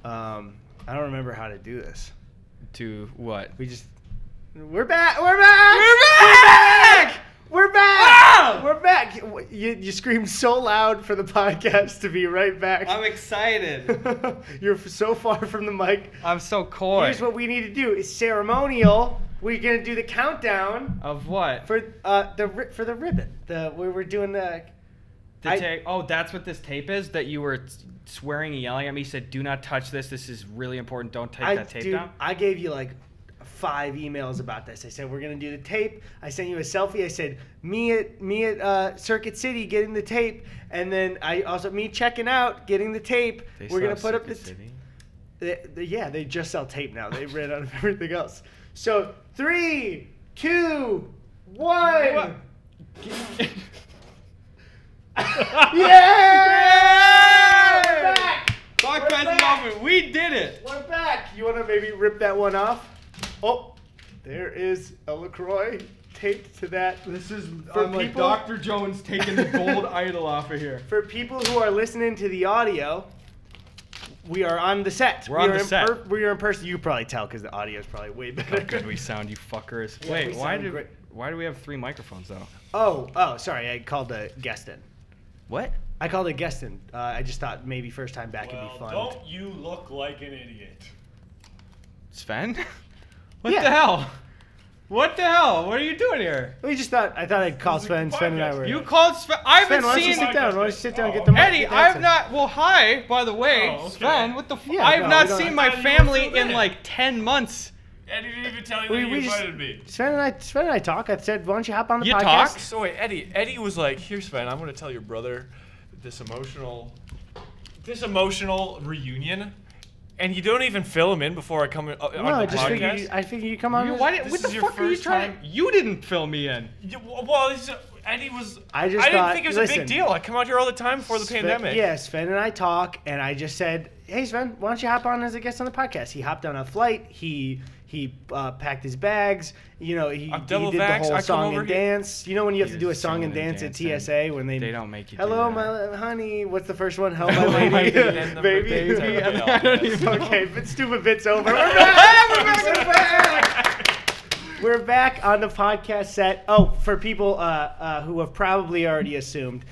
I don't remember how to do this. To what? We're back! We're back! We're back! We're back! You screamed so loud for the podcast to be right back. I'm excited. You're so far from the mic. I'm so coy. Here's what we need to do. It's ceremonial. We're gonna do the countdown Of what? for the ribbon. We're doing the tape. Oh, that's what this tape is? That you were swearing and yelling at me, said, do not touch this. This is really important. Don't take that tape down. I gave you like 5 emails about this. I said, we're going to do the tape. I sent you a selfie. I said, me at Circuit City getting the tape. And then I also, me checking out, getting the tape. We're going to put up the City? Yeah, they just sell tape now. They ran out of everything else. So 3, 2, 1. Yeah! We're back! Podcast over. We did it. We're back. You want to maybe rip that one off? Oh, there is a LaCroix taped to that. This is for like people. Dr. Jones taking the gold idol off of here. For people who are listening to the audio, we are on the set. We're on the set. We are in person. You probably tell because the audio is probably way better. How good we sound, you fuckers. Yeah, Wait, we why do we have 3 microphones though? Oh, sorry. I called a guest in. What? I called a guest in. I just thought maybe first time back would be fun. Don't you look like an idiot? Sven? What the hell? What the hell? What are you doing here? I thought I'd call Sven. Sven and I were. You called Sven. I Sven, haven't why don't you seen. sit down? Why don't you sit down and get the mic? Eddie, get the I've answer. not. Well, hi, by the way, Oh, okay. Sven. What the? Yeah, I've no, not we don't- seen my I thought you were family so in bad. like 10 months. Eddie didn't even tell you We that you just- invited me. Sven and I talk. I said, why don't you hop on the You podcast? talk? So wait, Eddie was like, "Here, Sven, I'm going to tell your brother this emotional reunion." And you don't even fill him in before I come on No, the I just podcast? figured you come on. What This the is your fuck are you first trying? time- You didn't fill me in. Well, Eddie was. I just didn't thought- think it was a listen, big deal. I come out here all the time before the pandemic. Yeah, Sven and I talk, and I just said, hey, Sven, why don't you hop on as a guest on the podcast? He hopped on a flight. He packed his bags. You know, he I'm did double the vaxxed. I whole come song over and here. dance. You know when you have to You're do a song and singing and dance at dancing. TSA when They don't make you do Hello, that. my honey. What's the first one? Hello, my lady. And the Baby. baby. I don't even know. Okay, but stupid bit's over. We're back. We're back. We're back on the podcast set. Oh, for people who have probably already assumed,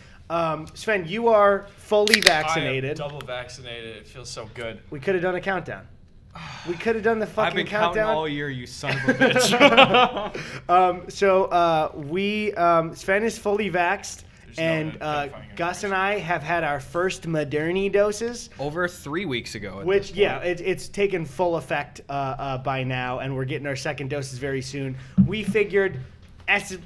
Sven, you are fully vaccinated. I am double vaccinated. It feels so good. We could have done a countdown. We could have done the fucking I've been counting countdown. all year, you son of a bitch. Sven is fully vaxxed, no and identifying Gus and I have had our first Moderna doses. Over 3 weeks ago. At Which, this point. it's taken full effect by now, and we're getting our second doses very soon. We figured that's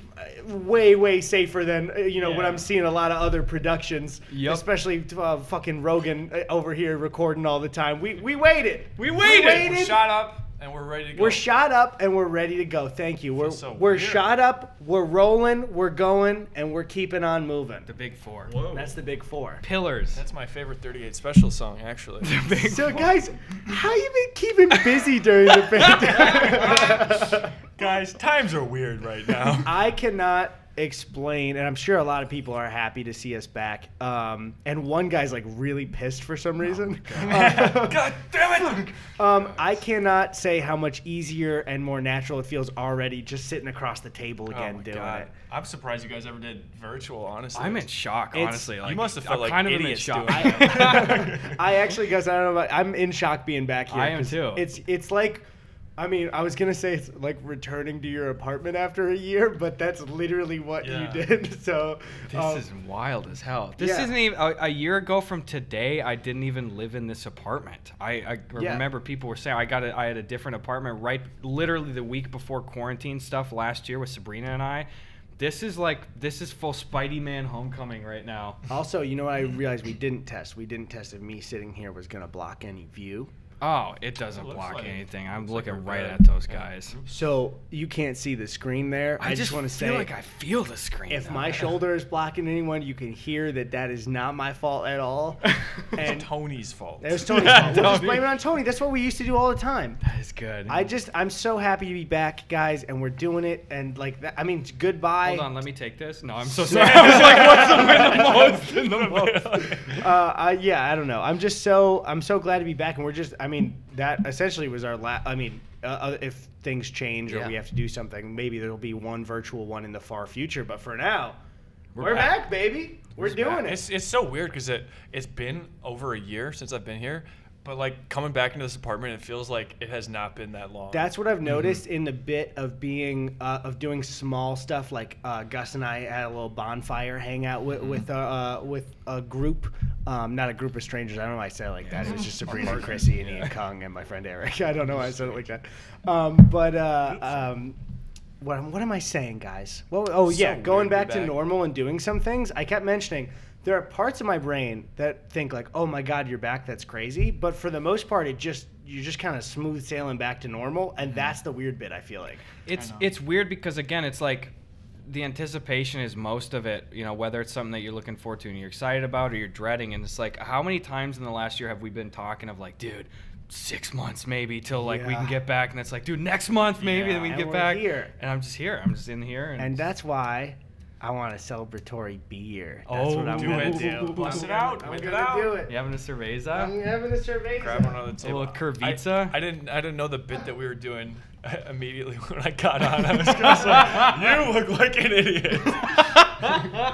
way safer than what I'm seeing a lot of other productions, especially fucking Rogan over here recording all the time. We waited. We're shot up and we're ready to go. We're shot up and we're ready to go. Thank you. We're so we're weird. shot up. We're rolling. We're going, and we're keeping on moving. The big 4. Whoa. That's the big 4. Pillars. That's my favorite 38 Special song, actually. So, guys, how you been keeping busy during the pandemic? Guys, times are weird right now. I cannot explain, and I'm sure a lot of people are happy to see us back. And one guy's like really pissed for some reason. God damn it! I cannot say how much easier and more natural it feels already just sitting across the table again doing it. I'm surprised you guys ever did virtual, honestly. I'm in shock, It's- honestly. you must have felt I'm like kind of in idiots shock. doing it. I actually, guys, I don't know about, I'm in shock being back here. I am 'cause too. It's like, I mean, I was gonna say it's like returning to your apartment after a year, but that's literally what Yeah. you did. So This is wild as hell. This isn't even a year ago from today. I didn't even live in this apartment. I remember people were saying I had a different apartment literally the week before quarantine stuff last year with Sabrina and I. This is full Spidey Man homecoming right now. Also, you know what I realized we didn't test? We didn't test if me sitting here was gonna block any view. Oh, it doesn't block like, anything. I'm looking right at those guys. So you can't see the screen there. I just want to say, I feel the screen. If my shoulder is blocking anyone, you can hear that is not my fault at all. And it's Tony's fault. It was Tony's fault. We'll just blame it on Tony. That's what we used to do all the time. That is good. I'm so happy to be back, guys, and we're doing it. And like that, I mean, goodbye. Hold on, let me take this. No, I'm so sorry. I was like, what's the most? Yeah, I don't know. I'm so glad to be back, and we're just. I mean, that essentially was our last. I mean, if things change or we have to do something, maybe there'll be one virtual one in the far future. But for now, we're back, baby. We're doing it. It's so weird because it's been over a year since I've been here. But like coming back into this apartment, it feels like it has not been that long. That's what I've noticed in the bit of being of doing small stuff. Like Gus and I had a little bonfire hangout with a group, not a group of strangers. I don't know why I said it like that. It was just Sabrina, Chrissy, and Ian Kung, and my friend Eric. I don't know why I said it like that. What am I saying, guys? Well, going back to normal and doing some things. I kept mentioning. There are parts of my brain that think like, "Oh my God, you're back. That's crazy." But for the most part, you're just kind of smooth sailing back to normal, and that's the weird bit. I feel like it's weird because again, it's like the anticipation is most of it. You know, whether it's something that you're looking forward to and you're excited about, or you're dreading. And it's like, how many times in the last year have we been talking of like, dude, 6 months maybe till like we can get back, and it's like, dude, next month maybe then we can get back. Here. And I'm just here. I'm just in here, and that's why. I want a celebratory beer. That's what I'm going to do. Bust it out. I'm going to do it. You having a cerveza? I'm having a cerveza. Grab one on the table. A little curvita. I didn't know the bit that we were doing immediately when I got on. I was going to say, you look like an idiot.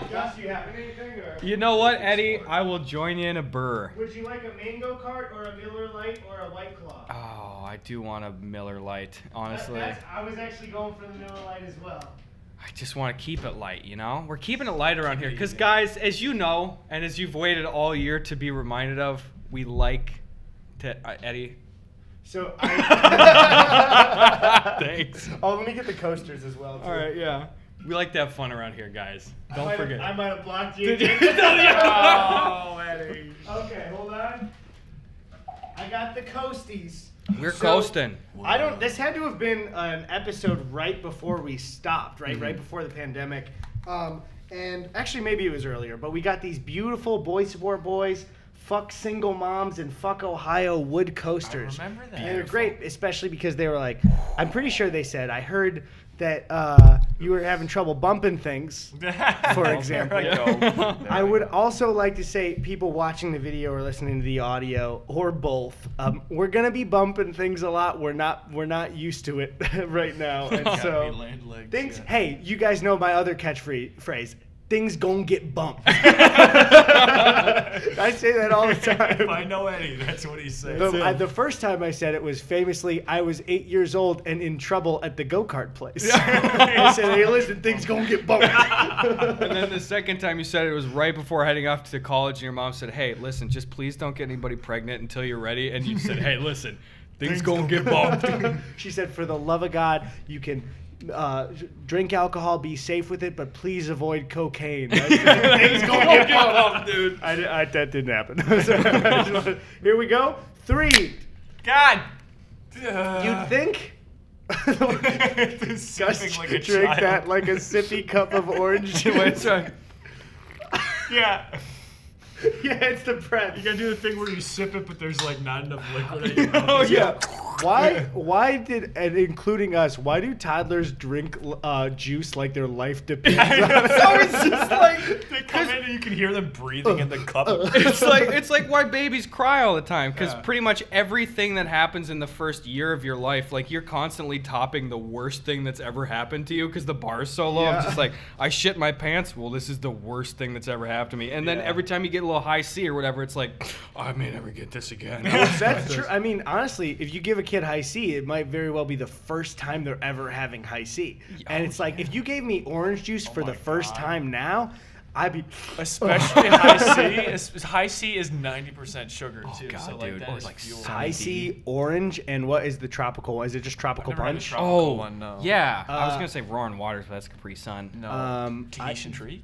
Gus, you have anything? Or? You know what, Eddie? I will join you in a burr. Would you like a mango cart or a Miller Lite or a White Claw? Oh, I do want a Miller Lite, honestly. I was actually going for the Miller Lite as well. I just want to keep it light, you know? We're keeping it light around here. Because, guys, as you know, and as you've waited all year to be reminded of, we like to... Eddie? So, Thanks. Oh, let me get the coasters as well, too. All right, yeah. We like to have fun around here, guys. Don't forget. I might have blocked you. Oh, Eddie. Okay, hold on. I got the coasties. We're coasting. This had to have been an episode right before we stopped, right? Right before the pandemic. And actually maybe it was earlier, but we got these beautiful Boy Support Boys, Fuck Single Moms, and Fuck Ohio wood coasters. I remember that. And they're great, especially because they were like, I'm pretty sure they said, I heard that you were having trouble bumping things, for example. I would also like to say, people watching the video or listening to the audio, or both, we're gonna be bumping things a lot. We're not used to it right now, and so things. Yeah. Hey, you guys know my other catchphrase. Things gon' get bumped. I say that all the time. If I know Eddie, that's what he says. The first time I said it was famously, I was 8 years old and in trouble at the go-kart place. I said, hey, listen, things gonna get bumped. And then the second time you said it was right before heading off to college, and your mom said, hey, listen, just please don't get anybody pregnant until you're ready. And you said, hey, listen, things gonna get bumped. She said, for the love of God, you can... drink alcohol, be safe with it, but please avoid cocaine. Things gonna get bumped, dude. That didn't happen. Here we go. 3. God. You'd think. Gus like a drink child. that like a sippy cup of orange juice. Yeah. Yeah, it's the breath. You gotta do the thing where you sip it, but there's like not enough liquid. Oh yeah. Why did, and including us, why do toddlers drink juice like their life depends on it? So it's just like they come in and you can hear them breathing in the cup. It's like why babies cry all the time, because pretty much everything that happens in the first year of your life, like you're constantly topping the worst thing that's ever happened to you because the bar's so low. I'm just like, I shit my pants. Well, this is the worst thing that's ever happened to me. And then every time you get a little high C or whatever, it's like, oh, I may never get this again. That's true. I mean, honestly, if you give a kid high C, it might very well be the first time they're ever having high C. And it's like, if you gave me orange juice for the first time now, I'd be... Especially high C. High C is 90% sugar, too. God, so, like, dude. that is like fuel. High C, orange, and what is the tropical one? Is it just tropical punch? One, no. Yeah. I was going to say Roaring Waters, but that's Capri Sun. No. Tahitian treat?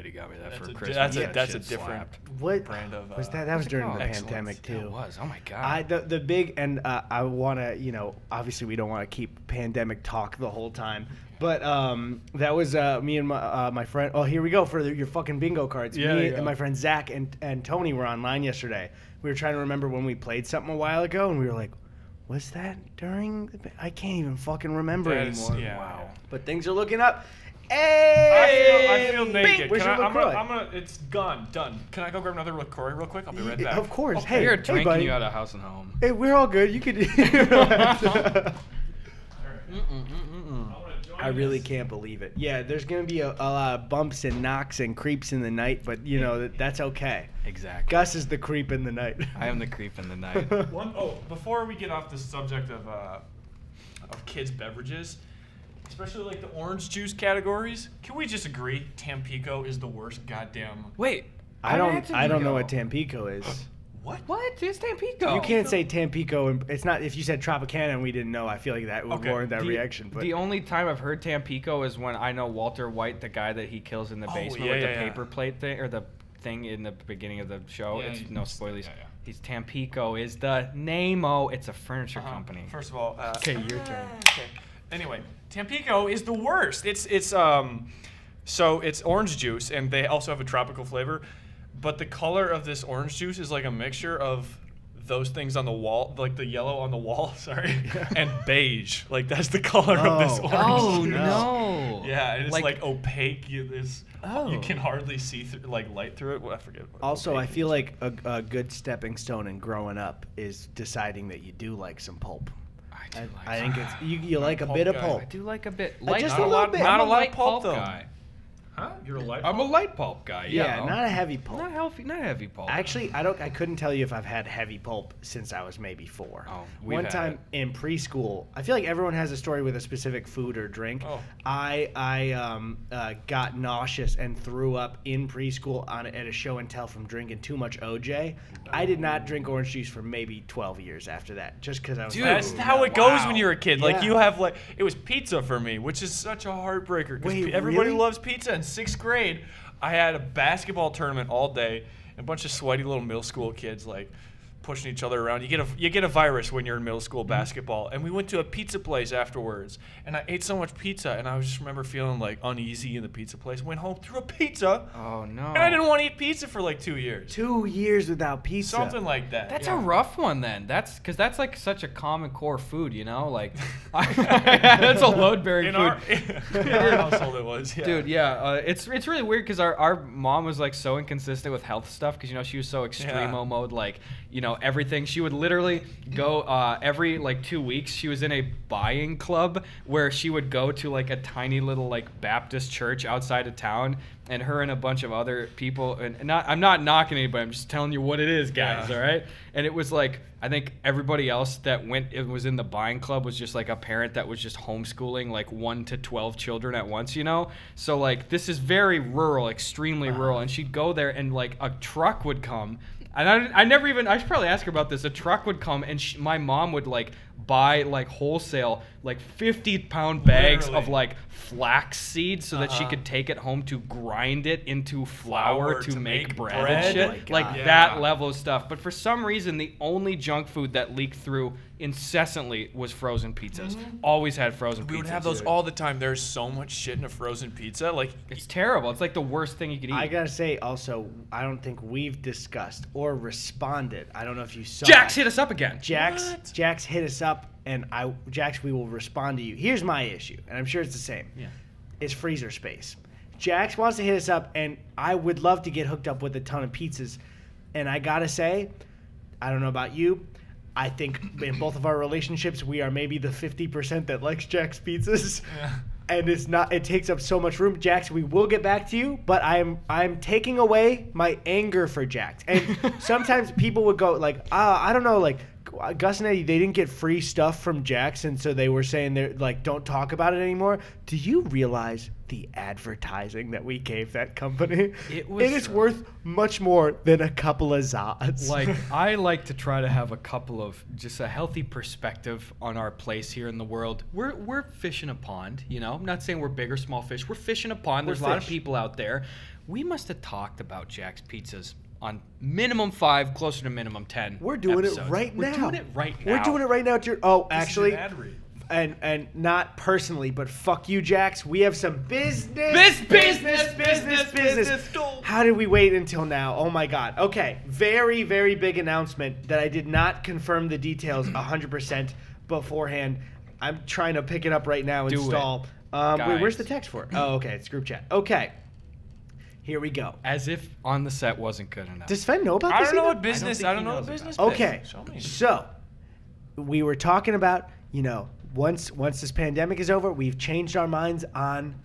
Eddy got me that for Christmas. That's a different brand of. Was that was during the pandemic too? Yeah, it was. Oh my god. The big and I want to obviously we don't want to keep pandemic talk the whole time, but that was me and my friend. Oh, here we go for your fucking bingo cards. Me and my friend Zach and Tony were online yesterday. We were trying to remember when we played something a while ago, and we were like, was that during I can't even fucking remember anymore. Yeah. Wow. But things are looking up. Hey! I feel naked. Where's your LaCroix? I'm gonna. It's done. Can I go grab another LaCroix real quick? I'll be right back. Of course. Okay. Hey, we are drinking buddy. you out of house and home. Hey, we're all good. You could. I really can't believe it. Yeah, there's gonna be a lot of bumps and knocks and creeps in the night, but that's okay. Exactly. Gus is the creep in the night. I am the creep in the night. Before we get off the subject of kids' beverages, especially like the orange juice categories, can we just agree Tampico is the worst goddamn? Wait, I don't know what Tampico is. What? It's Tampico. You can't say Tampico, and it's not. If you said Tropicana and we didn't know, I feel like that would warrant that reaction. But the only time I've heard Tampico is when I know Walter White, the guy that he kills in the basement with the paper plate thing, or the thing in the beginning of the show. Yeah, it's no spoilers. Yeah. He's Tampico is the name-o. It's a furniture company. First of all, okay, your turn. Okay. Anyway, Tampico is the worst. So it's orange juice, and they also have a tropical flavor. But the color of this orange juice is like a mixture of those things on the wall, like the yellow on the wall, and beige. Like that's the color of this orange juice. No. Yeah, and it's like opaque. You can hardly see light through it. Well, I forget. Also, I feel like a good stepping stone in growing up is deciding that you do like some pulp. I think it's you like a bit of pulp. I do like a bit. Just a little bit. Not a lot of pulp though. Guy. Huh? You're a light pulp? I'm a light pulp guy. Yeah, not a heavy pulp. Not heavy pulp. Actually, I couldn't tell you if I've had heavy pulp since I was maybe 4. Oh, one time in preschool, I feel like everyone has a story with a specific food or drink. Oh. I got nauseous and threw up in preschool at a show and tell from drinking too much OJ. I did not drink orange juice for maybe 12 years after that, just because I was. Dude, that's how it goes when you're a kid. Like you have it was pizza for me, which is such a heartbreaker because everybody loves pizza. In 6th grade, I had a basketball tournament all day, and a bunch of sweaty little middle school kids pushing each other around. You get a virus when you're in middle school basketball. And we went to a pizza place afterwards, and I ate so much pizza, and I just remember feeling uneasy in the pizza place. Went home, threw a pizza. Oh no! And I didn't want to eat pizza for 2 years. 2 years without pizza. Something like that. That's a rough one then. That's because that's such a common core food, that's a load-bearing food. In our household, it was. Yeah. Dude, it's really weird because our mom was so inconsistent with health stuff because she was so extremo mode everything. She would literally go every 2 weeks. She was in a buying club where she would go to a tiny little Baptist church outside of town, and her and a bunch of other people. And I'm not knocking anybody. I'm just telling you what it is, guys. Yeah. All right. And it was I think everybody else that was in the buying club was just a parent that was just homeschooling 1 to 12 children at once. So this is very rural, extremely rural. And she'd go there, and a truck would come. And I should probably ask her about this. A truck would come, and my mom would buy wholesale 50-pound bags of flax seeds so that she could take it home to grind it into flour to make bread and shit. That level of stuff. But for some reason, the only junk food that leaked through incessantly was frozen pizzas. Always had frozen pizzas. We would have those all the time. There's so much shit in a frozen pizza. It's terrible. It's the worst thing you could eat. I gotta say also, I don't think we've discussed or responded. I don't know if you saw Jax hit us up again. Jax hit us up, and Jax, we will respond to you. Here's my issue, and I'm sure it's the same. Yeah. It's freezer space. Jax wants to hit us up, and I would love to get hooked up with a ton of pizzas. And I gotta say, I don't know about you, I think in both of our relationships, we are maybe the 50% that likes Jax pizzas. Yeah. And it takes up so much room. Jax, we will get back to you, but I'm taking away my anger for Jax. And sometimes people would go I don't know, Gus and Eddy, they didn't get free stuff from Jack's, and so they were saying they're like, don't talk about it anymore. Do you realize the advertising that we gave that company? It is worth much more than a couple of Zods. Like, I like to try to have a couple of just a healthy perspective on our place here in the world. We're fishing a pond, you know. I'm not saying we're big or small fish. We're fishing a pond. There's a lot of people out there. We must have talked about Jack's Pizzas on minimum 5, closer to minimum 10. We're doing episodes. it right now. We're doing it right now. We're doing it right now. Actually, and not personally, but fuck you, Jax. We have some business. How did we wait until now? Oh my God. Okay, very, very big announcement that I did not confirm the details 100% beforehand. I'm trying to pick it up right now and stall. Wait, where's the text for it? Oh, okay, it's group chat. Okay. Here we go. As if on the set wasn't good enough. Does Sven know about this? I don't know what business. I don't know what business. Okay, so we were talking about, you know, once this pandemic is over, we've changed our minds on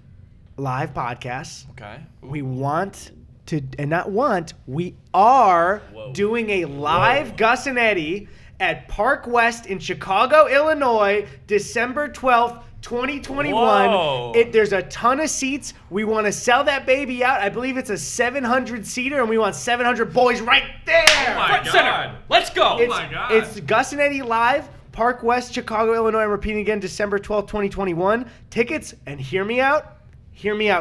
live podcasts. Okay. We want to, and not want, we are doing a live Gus and Eddy at Park West in Chicago, Illinois, December 12th. 2021. There's a ton of seats. We want to sell that baby out. I believe it's a 700-seater, and we want 700 boys right there. Oh my God. Center. Let's go. Oh my God. It's Gus and Eddy live, Park West, Chicago, Illinois. I'm repeating again, December 12th, 2021. Tickets, and hear me out,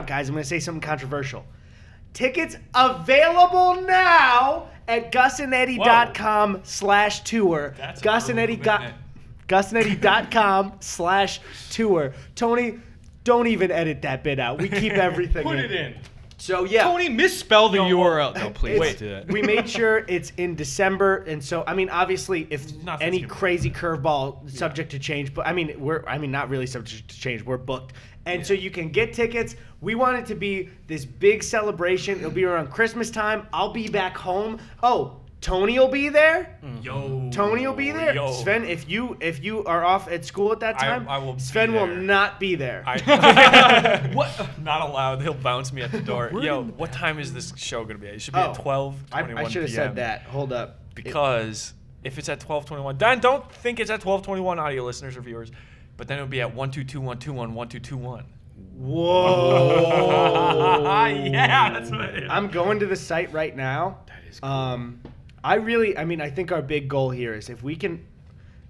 guys. I'm going to say something controversial. Tickets available now at gusandeddy.com/tour. GusandEddy.com/tour. Tony, don't even edit that bit out. We keep everything Put it in. So, yeah. Tony, misspell the URL. No, please do it. We made sure it's in December. And so, I mean, obviously, if any crazy curveball subject to change. But, I mean, not really subject to change. We're booked. And so you can get tickets. We want it to be this big celebration. It'll be around Christmas time. I'll be back home. Oh, Tony will be there. Tony will be there. Sven, if you are off at school at that time, I will. Sven will not be there. What? Not allowed. He'll bounce me at the door. What time is this show gonna be? It should be at 12:21 I should have said that. Hold up. Because if it's at 12:21, then don't think it's at 12:21, audio listeners or viewers. But then it'll be at 122-121, 1221. Whoa. Yeah, that's what it is. I'm going to the site right now. That is cool. I think our big goal here is if we can.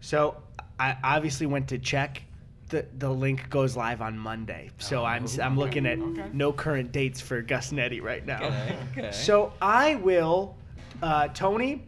So I obviously went to check. The link goes live on Monday. So I'm looking at no current dates for Gus and Eddy right now. Okay. So I will, Tony.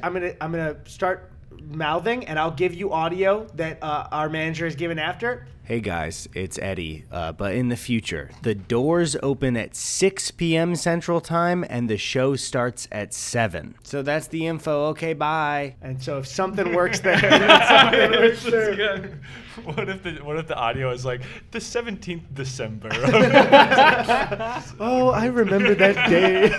I'm gonna start mouthing, and I'll give you audio that our manager has given after. Hey guys, it's Eddie, but in the future, the doors open at 6 p.m. Central Time and the show starts at 7. So that's the info. Okay, bye. And so if something works there, something works there. Good. What if the audio is like the 17th December? Oh, I remember that day.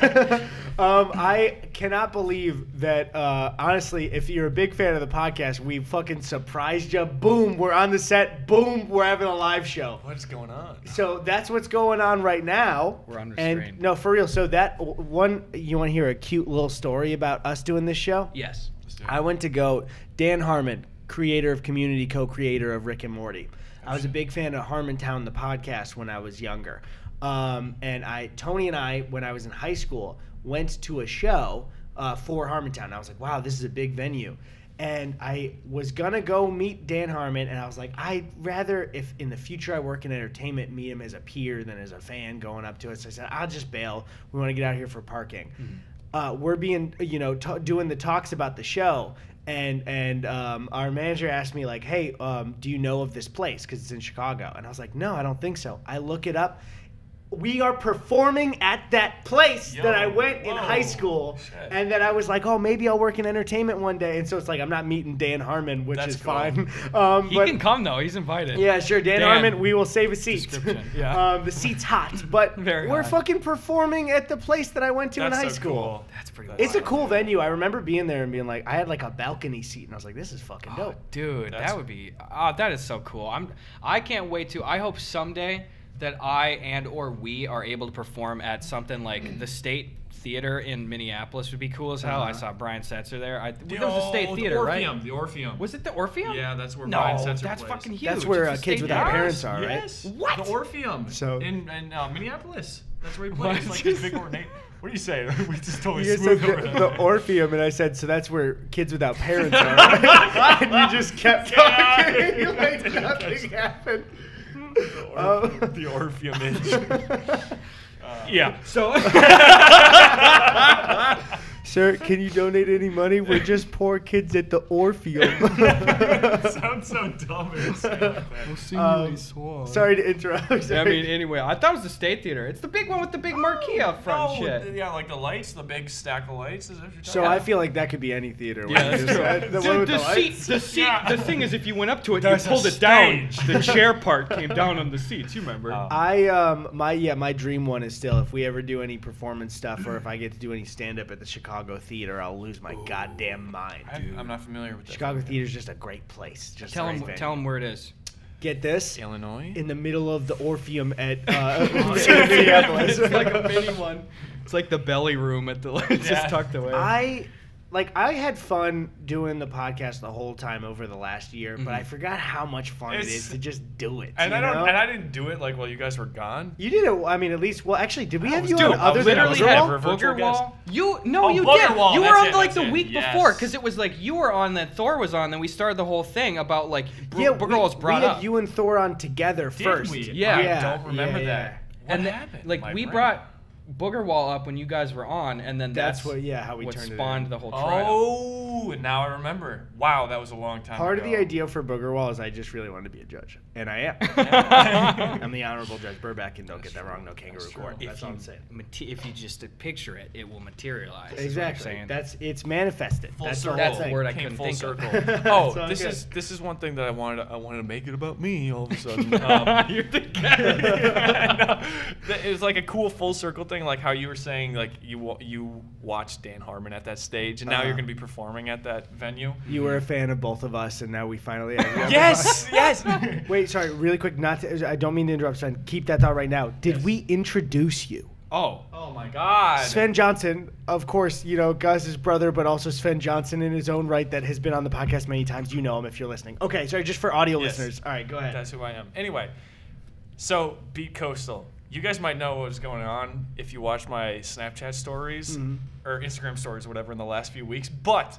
I cannot believe that, honestly, if you're a big fan of the podcast, we fucking surprised you. Boom, we're on the set. Boom, we're having a live show. What's going on? So that's what's going on right now. We're under and strain. No, for real. So that one, you want to hear a cute little story about us doing this show? Yes. I went to go, Dan Harmon, creator of Community, co-creator of Rick and Morty. I was a big fan of Harmontown, the podcast, when I was younger. And Tony and I, when I was in high school, went to a show for Harmontown. I was like, wow, this is a big venue. And I was going to go meet Dan Harmon, and I was like, I'd rather, if in the future I work in entertainment, meet him as a peer than as a fan going up to us. So I said, I'll just bail. We want to get out of here for parking. Mm-hmm. We're being, doing the talks about the show. And our manager asked me, like, hey, do you know of this place? Because it's in Chicago. And I was like, no, I don't think so. I look it up. We are performing at that place that I went in high school. Shit. And that I was like, oh, maybe I'll work in entertainment one day. And so it's like, I'm not meeting Dan Harmon, which is cool. Fine. He can come, though. He's invited. Yeah, sure. Dan Harmon, we will save a seat. Yeah. The seat's hot. But we're fucking performing at the place that I went to in high school. Cool. That's pretty cool. It's a cool venue. I remember being there and being like, I had like a balcony seat. And I was like, this is fucking dope. Dude, that would be, that is so cool. I can't wait to, I hope someday that I and or we are able to perform at something like the State Theater in Minneapolis would be cool as hell. I saw Brian Setzer there. There was a State Theater, right? The Orpheum. Was it the Orpheum? Yeah, that's where Brian Setzer plays. That's fucking huge. That's where kids without parents are, right? Yes. What? The Orpheum. So in Minneapolis. That's where he plays. It's like this big ornate. What do you say? We just totally You smooth said over that. the Orpheum, and I said, so that's where kids without parents are. Right? And you just kept talking like nothing happened. The Orpheum image. Yeah. So. Sir, can you donate any money? We're just poor kids at the Orpheum. That sounds so dumb. We'll see you swore. Sorry to interrupt. I mean, anyway, I thought it was the State Theater. It's the big one with the big marquee up front. Shit. Yeah, like the lights, the big stack of lights. Is that what you're talking So about? I feel like that could be any theater. Yeah, that's true. The one with the lights. The seat. The thing is, if you went up to it, There's you pulled a it down. stage. The chair part came down on the seats. You remember? My dream one is still if we ever do any performance stuff or if I get to do any stand up at the Chicago Theater, I'll lose my goddamn mind. I'm not familiar with that. Chicago Theater is just a great place. Just Tell him where it is. Get this. Illinois? In the middle of the Orpheum at Minneapolis. It's like a mini one. It's like the belly room at the just tucked away. I had fun doing the podcast the whole time over the last year, but I forgot how much fun it is to just do it. And you know? I didn't do it like while you guys were gone. You did it. I mean, at least. Well, actually, did we have you Dude, on other than literally Booger had Wall? Booger Wall. You did. Booger Wall, You were that's on it, like that's the it. week Yes. before because it was like you were on that Thor was on. Then we started the whole thing about like Booger Wall's brought we up. had you and Thor on together first. We? Yeah. I don't remember yeah. that. What And happened? like My we brain. brought Booger Wall up when you guys were on, and then That's how we what turned it spawned in. the whole trial. Oh, now I remember. Wow, that was a long time Part ago. of the idea for Booger Wall is I just really wanted to be a judge, and I am. I'm the Honorable Judge Burback, and don't get that wrong. No kangaroo court. That's all I'm saying. If you just picture it, it will materialize. is what I'm Exactly. saying. It's manifested. Full That's circle. the whole That's the thing. word I Came couldn't full think circle. of. Oh, So this is one thing that I wanted to make it about me all of a sudden. You're the guy. It was like a cool full circle thing, like how you were saying, like you watched Dan Harmon at that stage, and now you're going to be performing at that venue. You were a fan of both of us, and now we finally have you. Yes, yes. Wait, sorry, really quick. I don't mean to interrupt, Sven. Keep that thought right now. Did we introduce you? Oh my God. Sven Johnson, of course, Gus's brother, but also Sven Johnson in his own right that has been on the podcast many times. You know him if you're listening. Okay, sorry, just for audio listeners. All right, go ahead. That's who I am. Anyway, so Beat Coastal. You guys might know what was going on if you watched my Snapchat stories or Instagram stories or whatever in the last few weeks. But,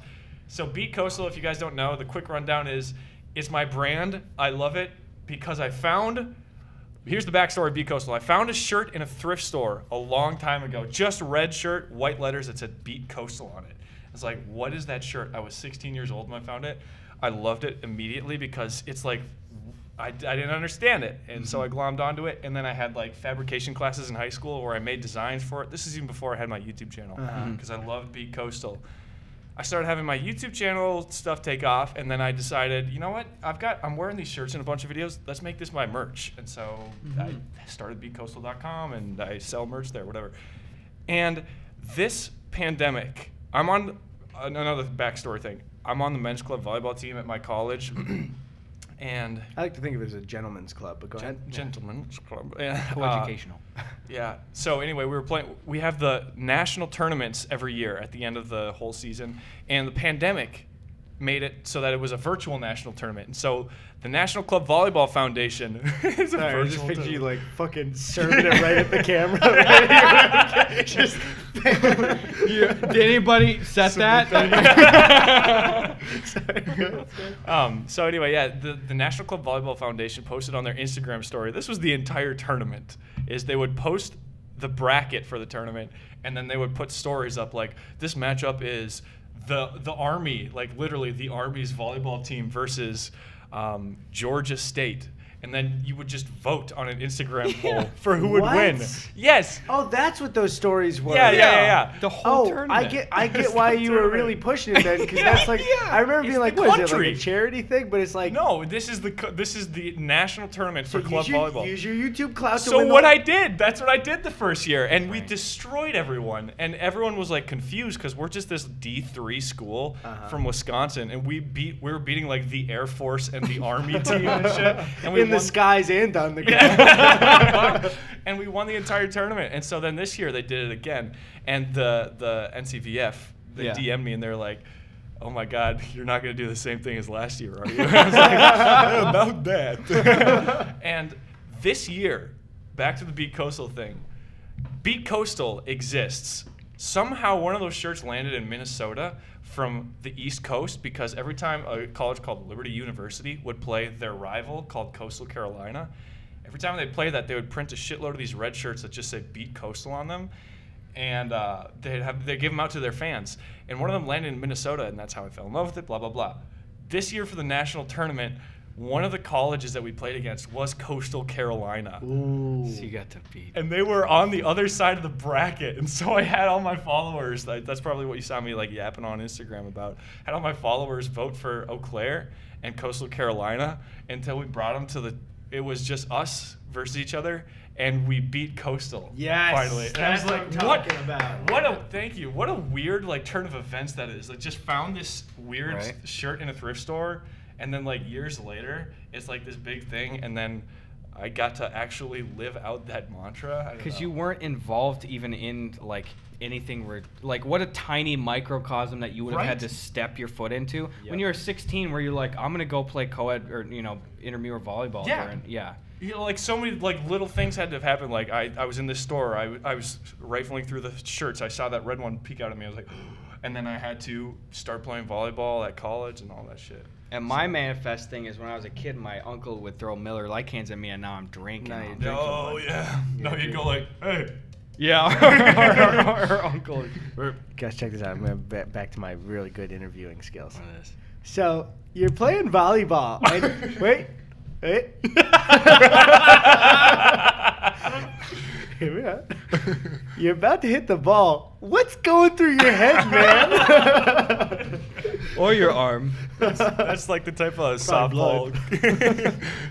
so Beat Coastal, if you guys don't know, the quick rundown is, it's my brand. I love it because here's the backstory of Beat Coastal. I found a shirt in a thrift store a long time ago. Just red shirt, white letters that said Beat Coastal on it. I was like, what is that shirt? I was 16 years old when I found it. I loved it immediately because it's like, I didn't understand it. And so I glommed onto it. And then I had like fabrication classes in high school where I made designs for it. This is even before I had my YouTube channel because I loved Beat Coastal. I started having my YouTube channel stuff take off, and then I decided, you know what? I'm wearing these shirts in a bunch of videos. Let's make this my merch. And so I started beatcoastal.com, and I sell merch there, whatever. And this pandemic, I'm on another backstory thing. I'm on the men's club volleyball team at my college. And I like to think of it as a gentleman's club, but go ahead. Gentleman's club. Yeah. Co-educational. Yeah. So anyway, we have the national tournaments every year at the end of the whole season, and the pandemic made it so that it was a virtual national tournament. And so the National Club Volleyball Foundation is a I just virtual picture you tournament. like fucking serving it right at the camera. Just Did anybody set that? So anyway, yeah, the National Club Volleyball Foundation posted on their Instagram story. This was the entire tournament. Is they would post the bracket for the tournament, and then they would put stories up like, this matchup is the Army, like literally the Army's volleyball team versus Georgia State. And then you would just vote on an Instagram poll for who would win. Yes. Oh, that's what those stories were. Yeah. The whole Oh, tournament. I get why you were really pushing it then, because that's like I remember being like, the what is it, country. like a charity thing? But it's like No, this is the national tournament for club volleyball. Use your YouTube clout to So win. what I did, that's what I did the first year, and we destroyed everyone, and everyone was like confused because we're just this D3 school from Wisconsin, and we were beating like the Air Force and the Army team and shit, and we the skies and on the ground. And we won the entire tournament. And so then this year they did it again. And the NCVF, they DM'd me and they're like, oh my God, you're not going to do the same thing as last year, are you? I was like, about that. And this year, back to the Beat Coastal thing, Beat Coastal exists. Somehow one of those shirts landed in Minnesota from the East Coast because every time a college called Liberty University would play their rival called Coastal Carolina, every time they'd play that, they would print a shitload of these red shirts that just said Beat Coastal on them. And they'd give them out to their fans. And one of them landed in Minnesota, and that's how I fell in love with it, blah, blah, blah. This year for the national tournament, one of the colleges that we played against was Coastal Carolina. Ooh. So you got to beat. And they were on the other side of the bracket. And so I had all my followers, that's probably what you saw me like yapping on Instagram about, had all my followers vote for Eau Claire and Coastal Carolina until we brought them to it was just us versus each other. And we beat Coastal. Yes, finally. And that's I was like, what I'm talking about. Thank you. What a weird like turn of events that is. Like just found this weird shirt in a thrift store, and then like years later, it's like this big thing, and then I got to actually live out that mantra. Because you weren't involved even in like anything where like what a tiny microcosm that you would have had to step your foot into when you were 16, where you're like, I'm gonna go play co-ed or intramural volleyball. You know, like so many like little things had to have happened. Like I was in this store, I was rifling through the shirts, I saw that red one peek out at me, I was like, and then I had to start playing volleyball at college and all that shit. And my manifest thing is when I was a kid, my uncle would throw Miller Lite cans at me, and now I'm drinking. No, you'd go like, hey. Yeah, our uncle. Guys, check this out. I'm going back to my really good interviewing skills. So you're playing volleyball. And, wait. Here we are. You're about to hit the ball. What's going through your head, man? Or your arm. That's like the type of softball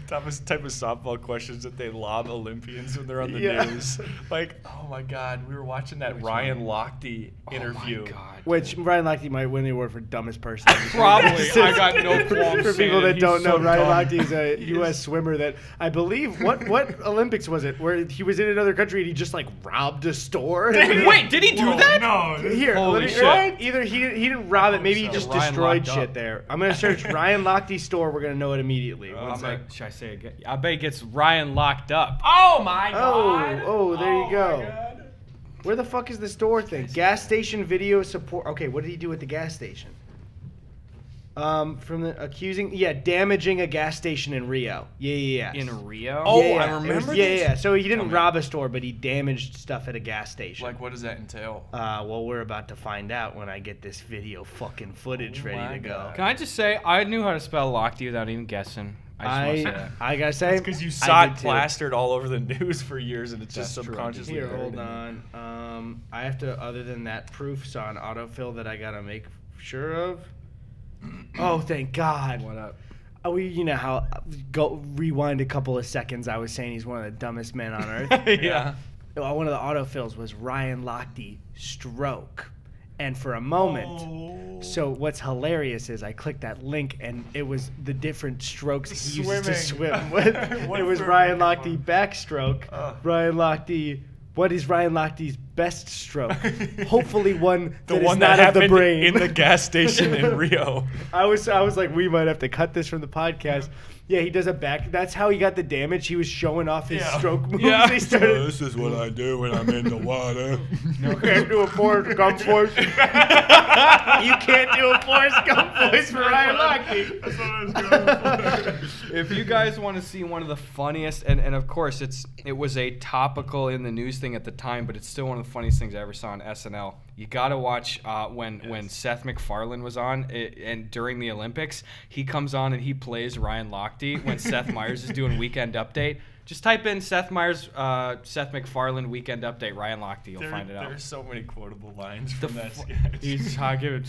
type of softball questions that they lob Olympians when they're on the news. Like, oh my God, we were watching that Ryan Lochte interview. Oh my God. Which Ryan Lochte might win the award for dumbest person. Probably. I got no qualms. For people that don't know, Ryan Lochte is a He U.S. swimmer that I believe what Olympics was it where he was in another country and he just like robbed a store. Wait, did he do that? No. Here, holy shit. Either he didn't rob it, maybe he just Ryan destroyed locked shit up. there. I'm gonna search Ryan Lochte's store. We're gonna know it immediately. Should I say it again? I bet he gets Ryan locked up. Oh my God. Oh, there you go. My God. Where the fuck is the store thing? Gas station video support. Okay, what did he do at the gas station? From the damaging a gas station in Rio. Yeah. In Rio? Oh, Yeah. I remember Yeah. this. So he didn't rob a store, but he damaged stuff at a gas station. Like, what does that entail? Well, we're about to find out when I get this video fucking footage ready to go. God. Can I just say, I knew how to spell Lochte without even guessing. I gotta say, Because you saw it plastered all over the news for years, and it's just That's true. subconsciously. Here, hold on. I have to, other than that, proofs on autofill that I gotta make sure of. Oh, thank God. What up? You know how, rewind a couple of seconds, I was saying he's one of the dumbest men on earth. Yeah. One of the autofills was Ryan Lochte stroke. And for a moment, so what's hilarious is I clicked that link and it was the different strokes he uses to swim with. It was Ryan Lochte backstroke, Ryan Lochte. What is Ryan Lochte's best stroke? Hopefully one The that one is that not of the happened brain. in the gas station in Rio. I was like, we might have to cut this from the podcast. Yeah, he does a back. That's how he got the damage. He was showing off his stroke moves. Yeah. He started. This is what I do when I'm in the water. You can't do a Forrest Gump voice. You can't do a Forrest Gump voice for Ryan Lochte. That's what I was going for. If you guys want to see one of the funniest, and of course it was a topical in the news thing at the time, but it's still one of the funniest things I ever saw on SNL. You gotta watch when Seth MacFarlane was on, and during the Olympics, he comes on and he plays Ryan Lochte when Seth Meyers is doing Weekend Update. Just type in Seth Meyers, Seth MacFarlane Weekend Update, Ryan Lochte. You'll find it out. There's so many quotable lines from that sketch. He's give it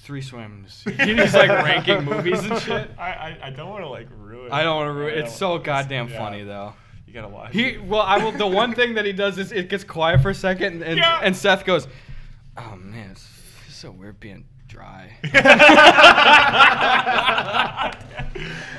3 swims. He's like ranking movies and shit. I don't want to like ruin it. I don't want to ruin it. It's so goddamn funny though. You gotta watch it. I will. The one thing that he does is it gets quiet for a second, and Seth goes, "Oh man, it's so weird being dry."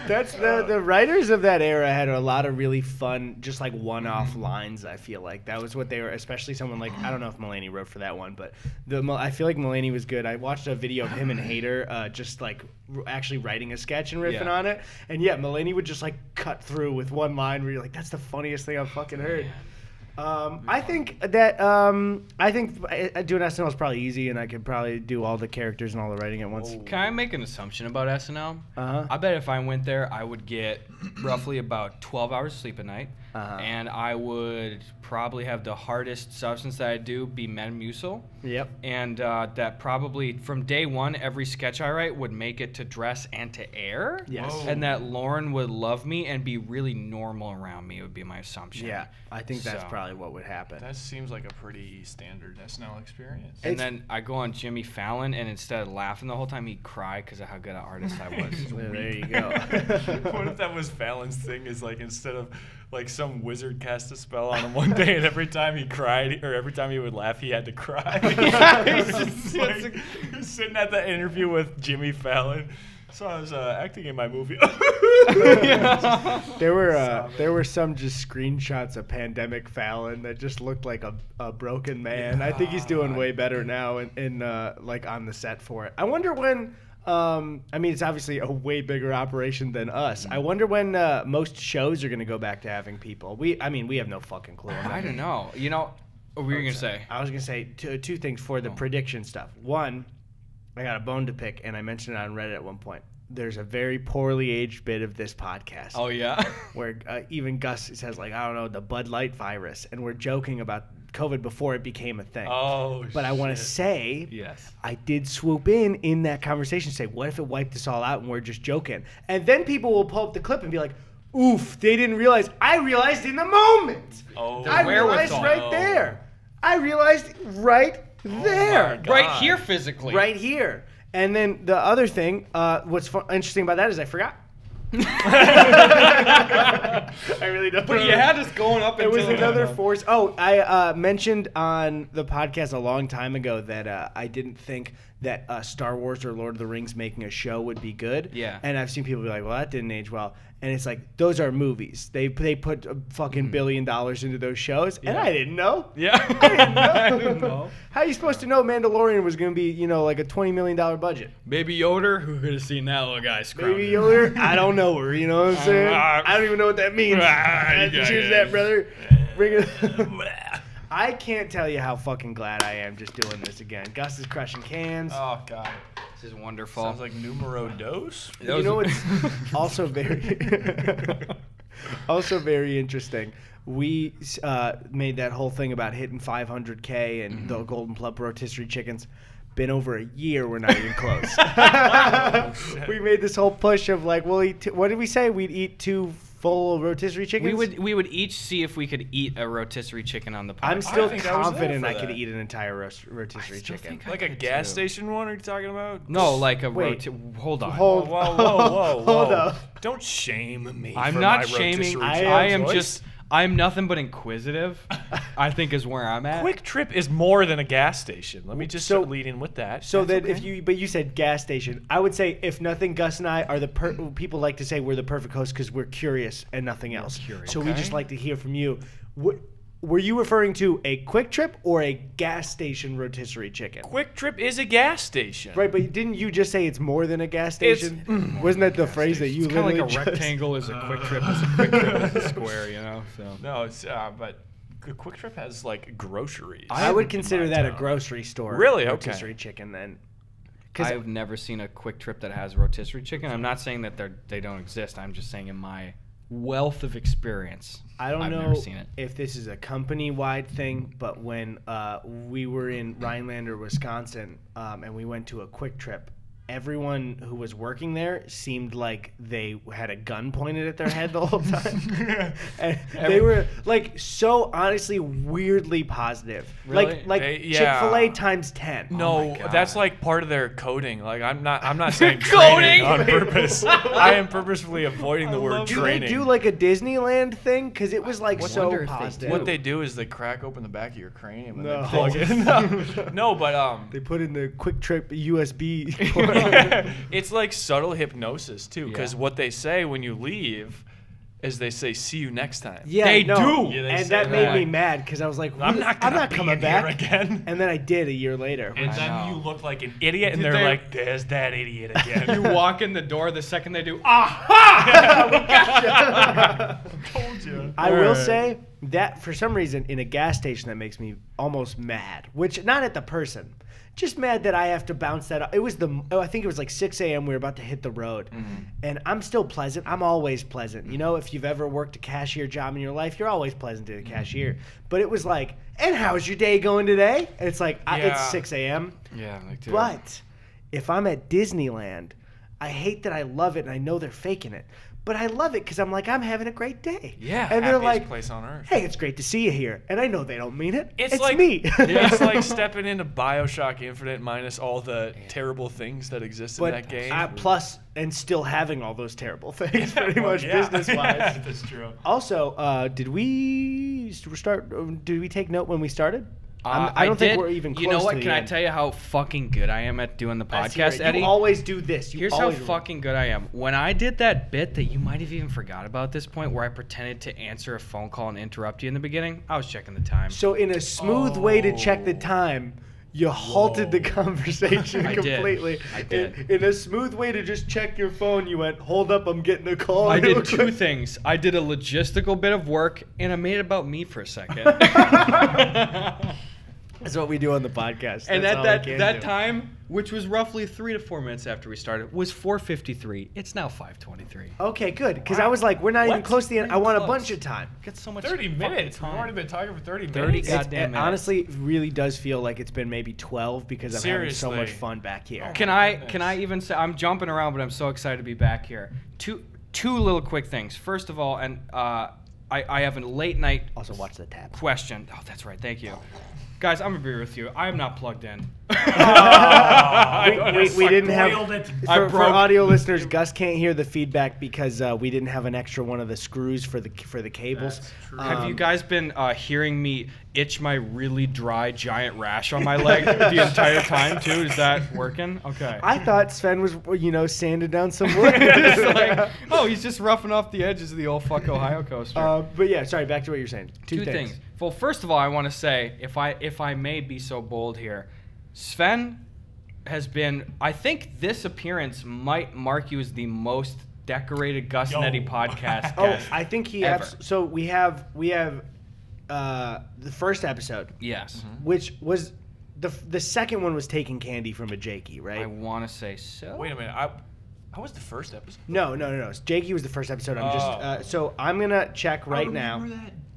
That's the writers of that era had a lot of really fun, just like one-off lines. I feel like that was what they were, especially someone like, I don't know if Mulaney wrote for that one, but I feel like Mulaney was good. I watched a video of him and Hader just like actually writing a sketch and riffing on it, and Mulaney would just like cut through with one line where you're like, that's the funniest thing I've fucking heard. I think doing SNL is probably easy, and I could probably do all the characters and all the writing at once. Can I make an assumption about SNL? I bet if I went there, I would get roughly about 12 hours of sleep a night, and I would probably have the hardest substance that I do be Metamucil. Yep. And that probably from day one, every sketch I write would make it to dress and to air. Yes. Whoa. And that Lauren would love me and be really normal around me would be my assumption. Yeah, I think that's probably what would happen. That seems like a pretty standard SNL experience. And then I go on Jimmy Fallon, and instead of laughing the whole time, he'd cry because of how good an artist I was. There you go. What if that was Fallon's thing? Is like instead of like some wizard cast a spell on him one day, and every time he cried or every time he would laugh, he had to cry. He's sitting at the interview with Jimmy Fallon. So I was acting in my movie. There were some just screenshots of Pandemic Fallon that just looked like a broken man. I think he's doing way better now in like on the set for it. I wonder when. I mean, it's obviously a way bigger operation than us. I wonder when most shows are going to go back to having people. We have no fucking clue. I don't know. You know, what were you going to say? I was going to say two things for the prediction stuff. One, I got a bone to pick, and I mentioned it on Reddit at one point. There's a very poorly aged bit of this podcast. Oh, yeah? Where even Gus says, like, I don't know, the Bud Light virus. And we're joking about COVID before it became a thing. Oh, but I want to say, yes, I did swoop in that conversation and say, what if it wiped us all out and we're just joking? And then people will pull up the clip and be like, oof, they didn't realize. I realized in the moment. Oh, I realized right there. I realized right there. Right here physically. Right here. And then the other thing, what's interesting about that is I forgot. I really don't. But you had us going up. It was another force. Oh, I mentioned on the podcast a long time ago that I didn't think that Star Wars or Lord of the Rings making a show would be good. Yeah. And I've seen people be like, well, that didn't age well. And it's like, those are movies. They put a fucking $1 billion into those shows. Yeah. And I didn't know. Yeah. I didn't know. How are you supposed to know Mandalorian was going to be, like a $20 million budget? Baby Yoda? Who could have seen that little guy screaming? Baby Yoda? I don't know her. You know what I'm saying? I don't even know what that means. Choose that, brother. Bring it. I can't tell you how fucking glad I am just doing this again. Gus is crushing cans. Oh, God. This is wonderful. Sounds like numero dos. You know what's also very interesting? We made that whole thing about hitting 500K and the Golden Plump rotisserie chickens. Been over a year, we're not even close. We made this whole push of like, we'll eat. What did we say? We'd eat 2 full rotisserie chickens. We would each see if we could eat a rotisserie chicken on the podcast. I'm still confident I could eat an entire rotisserie chicken. Like a gas station one? Are you talking about? No, like a hold on. Whoa. Hold up. Don't shame me. I'm for not my shaming. rotisserie I'm nothing but inquisitive, I think is where I'm at. Quick Trip is more than a gas station. Let me just lead in with that. So that but you said gas station. I would say, if nothing, Gus and I are people like to say we're the perfect host because we're curious and nothing else. So we just like to hear from you. Were you referring to a Quick Trip or a gas station rotisserie chicken? Quick Trip is a gas station. Right, but didn't you just say it's more than a gas station? Wasn't that the phrase that you literally like a rectangle is a Quick Trip is a Quick Trip is a square, So. No, it's but Quick Trip has like groceries. I would consider that a grocery store. Really? Rotisserie chicken then. I've never seen a Quick Trip that has rotisserie chicken. I'm not saying that they don't exist. I'm just saying in my wealth of experience, I've never seen it. If this is a company-wide thing, but when we were in Rhinelander, Wisconsin, and we went to a Quick Trip, everyone who was working there seemed like they had a gun pointed at their head the whole time. And they were like so honestly weirdly positive. Really? Like Chick-fil-A times 10. No, that's like part of their coding. Like I'm not saying training on purpose. I am purposefully avoiding the word training. Do they do like a Disneyland thing? Because it was like so positive. What they do is they crack open the back of your cranium and No. they plug it in. No, but they put in the Quick Trip USB port. It's like subtle hypnosis too, because what they say when you leave is they say, "See you next time." Yeah, they do, and that made me mad because I was like, I'm not coming back again. And then I did a year later. And then you look like an idiot, and they're like, "There's that idiot again." You walk in the door the second they do, aha! Told you. I will say that for some reason in a gas station that makes me almost mad, which not at the person. Just mad that I have to bounce that up. It was I think it was like 6 a.m. We were about to hit the road. And I'm still pleasant. I'm always pleasant. You know, if you've ever worked a cashier job in your life, you're always pleasant to the cashier. But it was like, and how's your day going today? And it's like, it's 6 a.m. Yeah, like, dude. But if I'm at Disneyland, I hate that I love it and I know they're faking it. But I love it because I'm like, I'm having a great day. Yeah, and they're happiest like, place on earth. Hey, it's great to see you here. And I know they don't mean it. It's like me. It's like stepping into BioShock Infinite minus all the terrible things that exist in that game. Plus, and still having all those terrible things, pretty much business-wise. That's true. Also, did we take note when we started? I don't think we're even close. You know what? To Can I tell you how fucking good I am at doing the podcast, Eddie? You always do this. Here's how fucking good I am. When I did that bit that you might have even forgot about at this point, where I pretended to answer a phone call and interrupt you in the beginning, I was checking the time. So in a smooth way to check the time, you halted the conversation completely. I did. In a smooth way to just check your phone, you went, hold up, I'm getting a call. I did two things. I did a logistical bit of work, and I made it about me for a second. That's what we do on the podcast. And at that time, which was roughly 3 to 4 minutes after we started, was 4:53. It's now 5:23. Okay, good. Because I was like, we're not even close to the end. I want a bunch of time. Get so much 30 minutes. We've already been talking for 30 minutes. 30 goddamn minutes. Honestly, it really does feel like it's been maybe 12 because I'm having so much fun back here. Can I even say, I'm jumping around, but I'm so excited to be back here. Two little quick things. First of all, and I have a late night also watch the tab question. Oh, that's right. Thank you. Guys, I'm gonna be with you. I am not plugged in. We didn't have for audio listeners. Gus can't hear the feedback because we didn't have an extra one of the screws for the cables. Have you guys been hearing me itch my really dry giant rash on my leg the entire time too? Is that working? Okay. I thought Sven was sanding down some wood. He's just roughing off the edges of the old fuck Ohio coaster. But yeah, sorry. Back to what you're saying. Two things. Well, first of all, I want to say, if I may be so bold here, Sven has been, I think this appearance might mark you as the most decorated Gus and Eddy podcast guest. I think he ever. So we have the first episode. Yes. Which was the second one was taking candy from a Jakey, right? I want to say so. Wait a minute. I was the first episode. No. Jakey was the first episode. So I'm gonna check right now.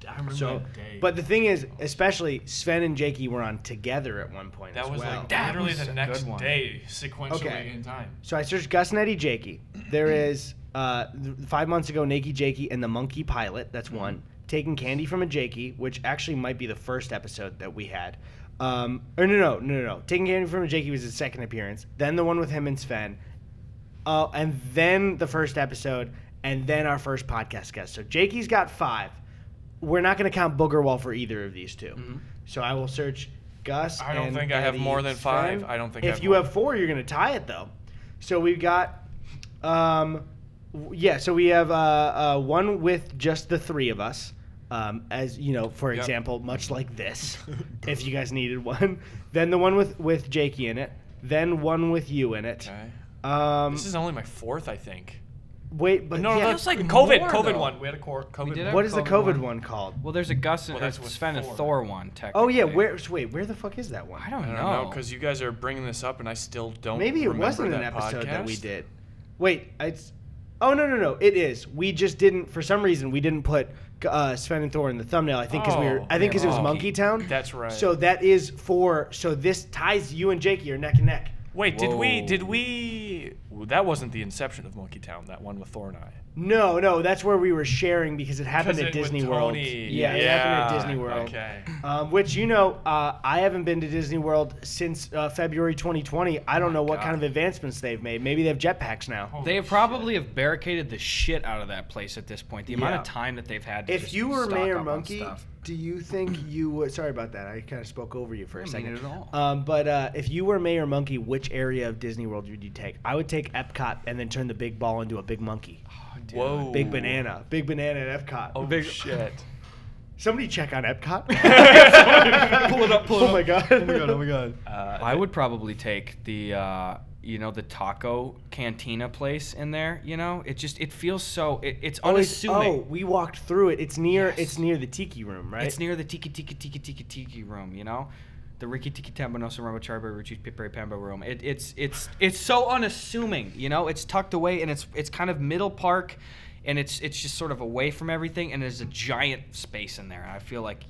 I remember that day. But the thing is, especially Sven and Jakey were on together at one point. That was well. like literally the next day, sequentially in time. So I searched Gus and Eddy Jakey. There is 5 months ago, Naked Jakey and the Monkey Pilot. That's one. Taking Candy from a Jakey, which actually might be the first episode that we had. No. Taking Candy from a Jakey was his second appearance. Then the one with him and Sven. And then the first episode, and then our first podcast guest. So Jakey's got 5. We're not going to count Boogerwall for either of these two. Mm-hmm. So I will search Gus. I don't think I have more than 5. I don't think. If you have 4, you're going to tie it though. So we've got, So we have one with just the 3 of us. As you know, for example, much like this, if you guys needed one. Then the one with Jakey in it. Then one with you in it. Okay. This is only my 4th, I think. Wait, but no, that's like COVID one. We had a COVID. What is the COVID one called? Well, there's a Gus and Sven and Thor one. Technically. Oh yeah, where the fuck is that one? I don't know because you guys are bringing this up and I still don't. Maybe it wasn't an episode that we did. Wait, no, it is. We just didn't. For some reason, we didn't put Sven and Thor in the thumbnail. I think because because it was Monkey Town. That's right. So that is so this ties you and Jakey are neck and neck. Wait, did we that wasn't the inception of Monkey Town. That one with Thor and I. No, that's where we were sharing because it happened at Disney World. Yeah, it happened at Disney World. Okay. Which I haven't been to Disney World since February 2020. I don't know what kind of advancements they've made. Maybe they have jetpacks now. They probably have barricaded the shit out of that place at this point. The amount of time that they've had to if just you were stock Mayor up Monkey, on stuff. do you think you would? Sorry about that. I kind of spoke over you for a second. Not at all. But if you were Mayor Monkey, which area of Disney World would you take? I would take Epcot and then turn the big ball into a big monkey. Whoa. Big banana at Epcot. Oh, shit. Somebody check on Epcot. Pull it up. Oh my god. Oh my god. I would probably take the the taco cantina place in there. It feels so. It's unassuming. We walked through it. It's near the tiki room, right? It's near the tiki room. The Riki Tiki Tambanosa Rumba Charba Ruchi Pipere Pamba room. It's so unassuming, It's tucked away and it's kind of middle park, and it's just sort of away from everything, and there's a giant space in there. And I feel like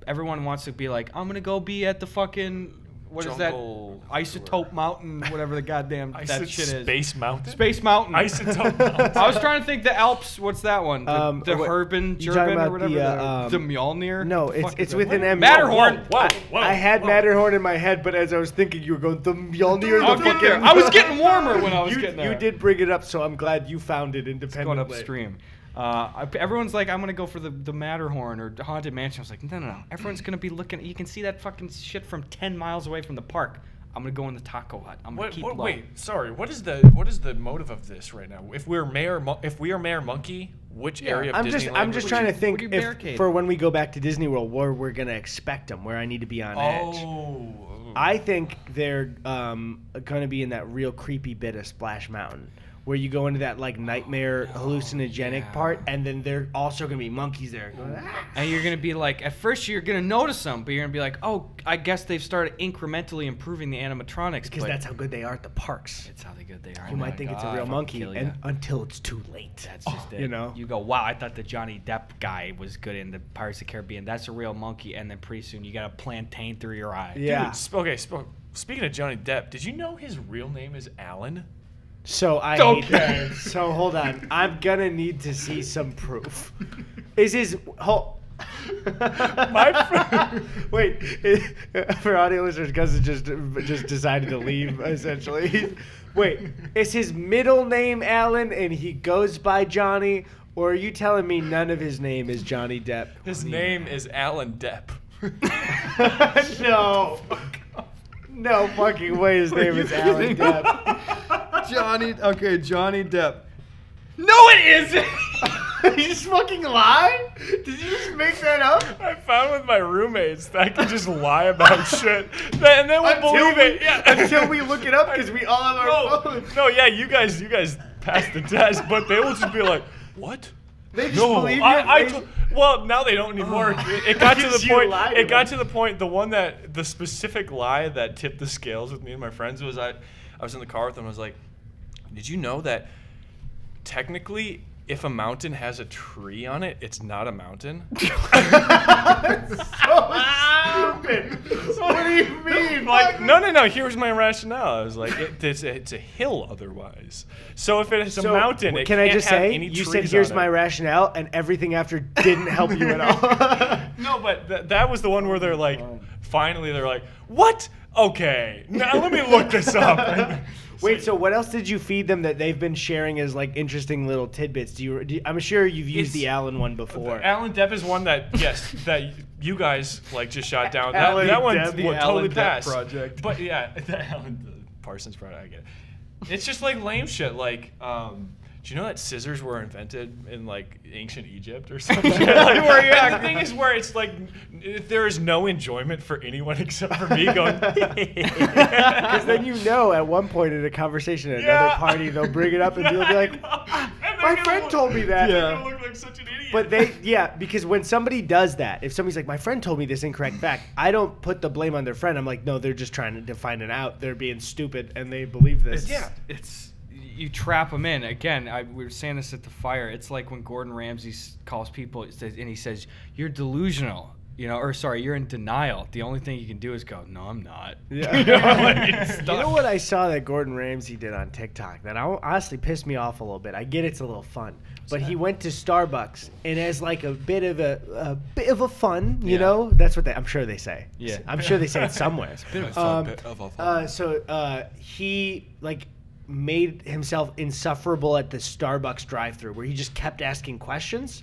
everyone wants to be like, I'm gonna go be at the fucking Jungle Isotope Mountain, whatever the goddamn that shit is. Space Mountain. Isotope Mountain. I was trying to think the Alps. What's that one? The Herben, Gerben, or whatever. The Mjolnir. No, it's with an M. Matterhorn. Whoa. I had Matterhorn in my head, but as I was thinking, you were going the Mjolnir. I was getting warmer when I was getting there. You did bring it up, so I'm glad you found it independently. It's going upstream. Everyone's like, I'm gonna go for the Matterhorn or Haunted Mansion. I was like, no. Everyone's gonna be looking. You can see that fucking shit from 10 miles away from the park. I'm gonna go in the taco hut. I'm gonna keep low. Wait, sorry. What is the motive of this right now? If we are Mayor Monkey, which area of Disneyland? I'm just trying to think for when we go back to Disney World, where we're gonna expect them, where I need to be on edge. I think they're gonna be in that real creepy bit of Splash Mountain, where you go into that like nightmare hallucinogenic part, and then they're also gonna be monkeys there. And you're gonna be like, at first you're gonna notice them, but you're gonna be like, oh, I guess they've started incrementally improving the animatronics. Because that's how good they are at the parks. It's how good they are. You might think it's a real monkey, and until it's too late. That's just it. You go, wow, I thought the Johnny Depp guy was good in the Pirates of the Caribbean. That's a real monkey, and then pretty soon you got a plantain through your eye. Yeah. Dude, speaking of Johnny Depp, did you know his real name is Alan? So I hate that. So hold on. I'm gonna need to see some proof. Is his Wait, for audio listeners, Gus has just decided to leave, essentially. Wait, is his middle name Alan and he goes by Johnny? Or are you telling me none of his name is Johnny Depp? His name is Alan Depp. No. No fucking way his name is Alan Depp. Johnny Depp. No, it isn't! You just fucking lie? Did you just make that up? I found with my roommates that I can just lie about shit, and then we'll believe it. Yeah. Until we look it up, because we all have our phones. No, yeah, you guys passed the test, but they will just be like, what? They just believe you. Well, now they don't anymore. It got to the point. It got to the point. The specific lie that tipped the scales with me and my friends was I was in the car with them. I was like, did you know that technically, if a mountain has a tree on it, it's not a mountain? That's so stupid. What do you mean? Like, no. Here's my rationale. I was like, it's a hill otherwise. So if it's a mountain, it can't have any trees on it. You said here's my rationale, and everything after didn't help you at all. No, but that was the one where they're like, finally they're like, what? Okay, now let me look this up. Wait, so what else did you feed them that they've been sharing as like interesting little tidbits? I'm sure you've used the Alan one before. Alan Depp is one that that you guys like just shot down. That one totally passed. Project. But yeah, the Alan Parsons project. I get it. It's just like lame shit. Like, do you know that scissors were invented in like ancient Egypt or something? The thing is where it's like there is no enjoyment for anyone except for me going. Because then at one point in a conversation at another party they'll bring it up and they'll be like, my friend told me that. They're gonna look like such an idiot. But because when somebody does that, if somebody's like, my friend told me this incorrect fact, I don't put the blame on their friend. I'm like, no, they're just trying to find it out. They're being stupid and they believe this. You trap them in. Again, we were saying this at the fire. It's like when Gordon Ramsay calls people and he says, you're delusional. you're in denial. The only thing you can do is go, no, I'm not. Yeah. You know what I saw that Gordon Ramsay did on TikTok that honestly pissed me off a little bit. I get it's a little fun, but he went to Starbucks and as like a bit of a fun, you know, that's what I'm sure they say. Yeah, I'm sure they say it somewhere. It's a bit of a fun. So he like made himself insufferable at the Starbucks drive-thru where he just kept asking questions.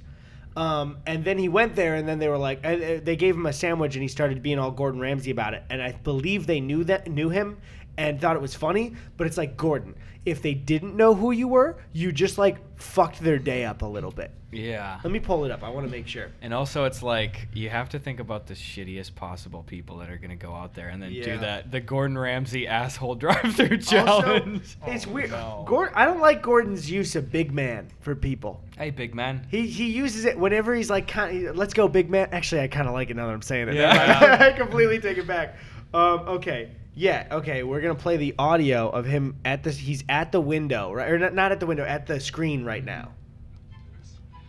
And then he went there, and then they were like, they gave him a sandwich, and he started being all Gordon Ramsay about it. And I believe they knew him and thought it was funny. But it's like, Gordon, if they didn't know who you were, you just like fucked their day up a little bit. Yeah. Let me pull it up. I want to make sure. And also, it's like you have to think about the shittiest possible people that are gonna go out there and then do that. The Gordon Ramsay asshole drive-through challenge. Also, it's weird. No. I don't like Gordon's use of big man for people. Hey, big man. He uses it whenever he's like, let's go, big man. Actually, I kind of like it now that I'm saying it. Yeah. I completely take it back. Okay. Yeah, okay. We're going to play the audio of him he's at the window, right? Or not at the window, at the screen right now.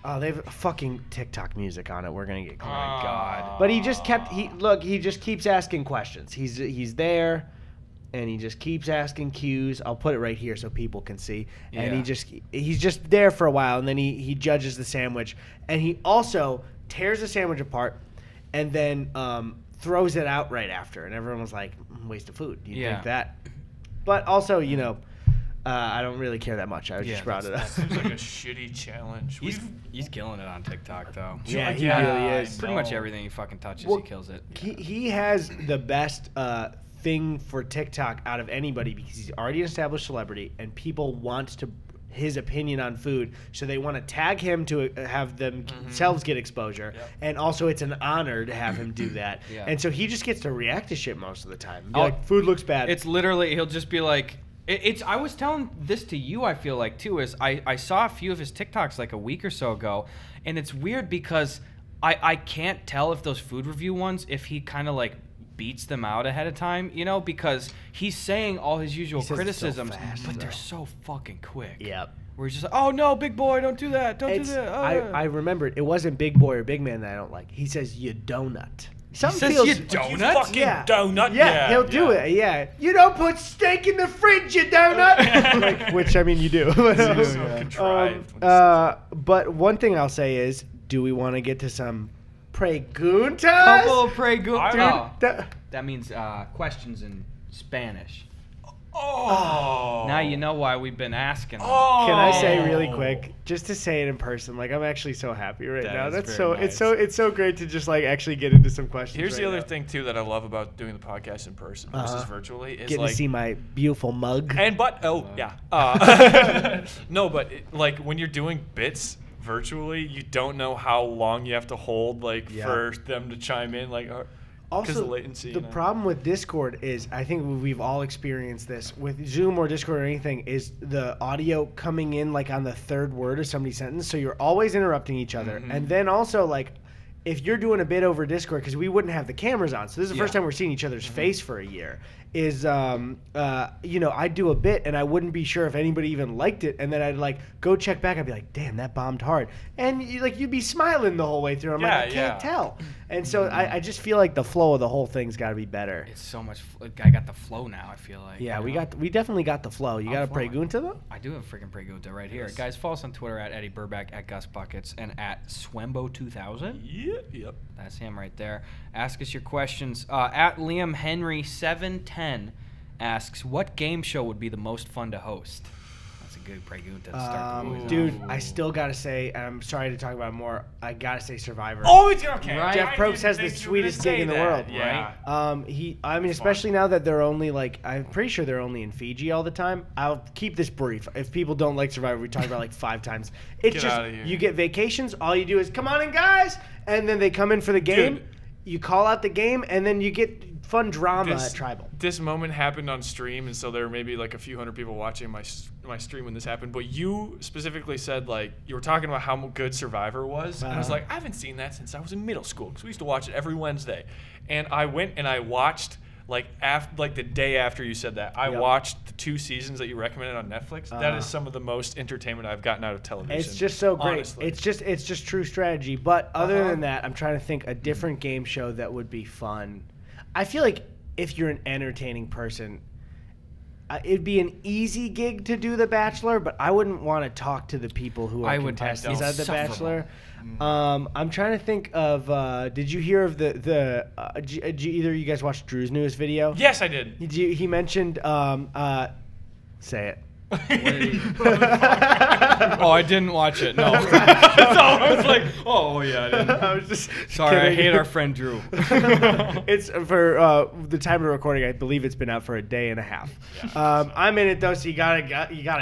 Oh, they have fucking TikTok music on it. We're going to get caught. Oh my God. But he just keeps asking questions. He's there. And he just keeps asking cues. I'll put it right here so people can see. And he's just there for a while, and then he judges the sandwich. And he also tears the sandwich apart and then throws it out right after. And everyone was like, waste of food. You think that? But also, I don't really care that much. I just brought it up. That seems like a shitty challenge. He's killing it on TikTok, though. Yeah, he really is. Pretty much everything he fucking touches, he kills it. He has the best thing for TikTok out of anybody because he's already an established celebrity and people want his opinion on food, so they want to tag him to have themselves get exposure. And also it's an honor to have him do that. And so he just gets to react to shit most of the time. Be like, food looks bad. It's literally, he'll just be like, I was telling this to you, I feel like, too, is I saw a few of his TikToks like a week or so ago, and it's weird because I can't tell if those food review ones, if he kind of like beats them out ahead of time, because he's saying all his usual criticisms, so fast, but they're so fucking quick. Yep. Where he's just like, oh no, big boy, don't do that, do that. I remembered, it wasn't big boy or big man that I don't like. He says, you donut. Something feels, you donut? You fucking donut? Yeah, he'll do it. Yeah. You don't put steak in the fridge, you donut. Which, I mean, you do. So contrived. But one thing I'll say is, do we want to get to some preguntas? Couple of preguntas. That means questions in Spanish. Oh. Now you know why we've been asking them. Oh. Can I say really quick, just to say it in person, like I'm actually so happy right now. That's so nice. It's so great to just like actually get into some questions. Here's the other thing too that I love about doing the podcast in person versus virtually is getting to see my beautiful mug. No, but like when you're doing bits virtually, you don't know how long you have to hold for them to chime in Also, of latency, the problem with Discord is, I think we've all experienced this with Zoom or Discord or anything, is the audio coming in like on the third word of somebody's sentence. So you're always interrupting each other. And then also if you're doing a bit over Discord, because we wouldn't have the cameras on. So this is the first time we're seeing each other's face for a year. Is I'd do a bit and I wouldn't be sure if anybody even liked it, and then I'd go check back. I'd be like, damn, that bombed hard, and you'd be smiling the whole way through. I'm like, I can't tell. And so I just feel like the flow of the whole thing's got to be better. It's so much. I got the flow now. I feel like. Yeah, we definitely got the flow. You got a pregunta though? I do have a freaking pregunta right here, guys. Follow us on Twitter at Eddie Burback, at Gus Buckets, and at Swembo2000. Yep. That's him right there. Ask us your questions. At Liam Henry 710 asks, what game show would be the most fun to host? That's a good pregunta to start the dude, I still gotta say, and I'm sorry to talk about it more, I gotta say Survivor. Oh, it's okay. Right? Jeff Probst has the sweetest gig in the world. Yeah. Right? Especially now that they're only I'm pretty sure they're only in Fiji all the time. I'll keep this brief. If people don't like Survivor, we talk about 5 times. It's just, you get vacations, all you do is, come on in, guys, and then they come in for the game. Dude. You call out the game, and then you get fun drama at Tribal. This moment happened on stream, and so there were maybe a few hundred people watching my stream when this happened. But you specifically said you were talking about how good Survivor was, and I was like, I haven't seen that since I was in middle school because we used to watch it every Wednesday. And I went and I watched like the day after you said that, I watched the 2 seasons that you recommended on Netflix. That is some of the most entertainment I've gotten out of television. It's just so great. Honestly. It's just true strategy. But other than that, I'm trying to think a different game show that would be fun. I feel like if you're an entertaining person, it'd be an easy gig to do The Bachelor, but I wouldn't want to talk to the people who are contestants at The Bachelor. I'm trying to think of. Did you hear of the? Did either of you guys watch Drew's newest video? Yes, I did. He mentioned. Say it. Oh, I didn't watch it. No. So I was like, oh yeah, I didn't. I was just sorry. kidding. I hate our friend Drew. It's for the time of recording. I believe it's been out for a day and a half. Yeah. I'm in it though, so you gotta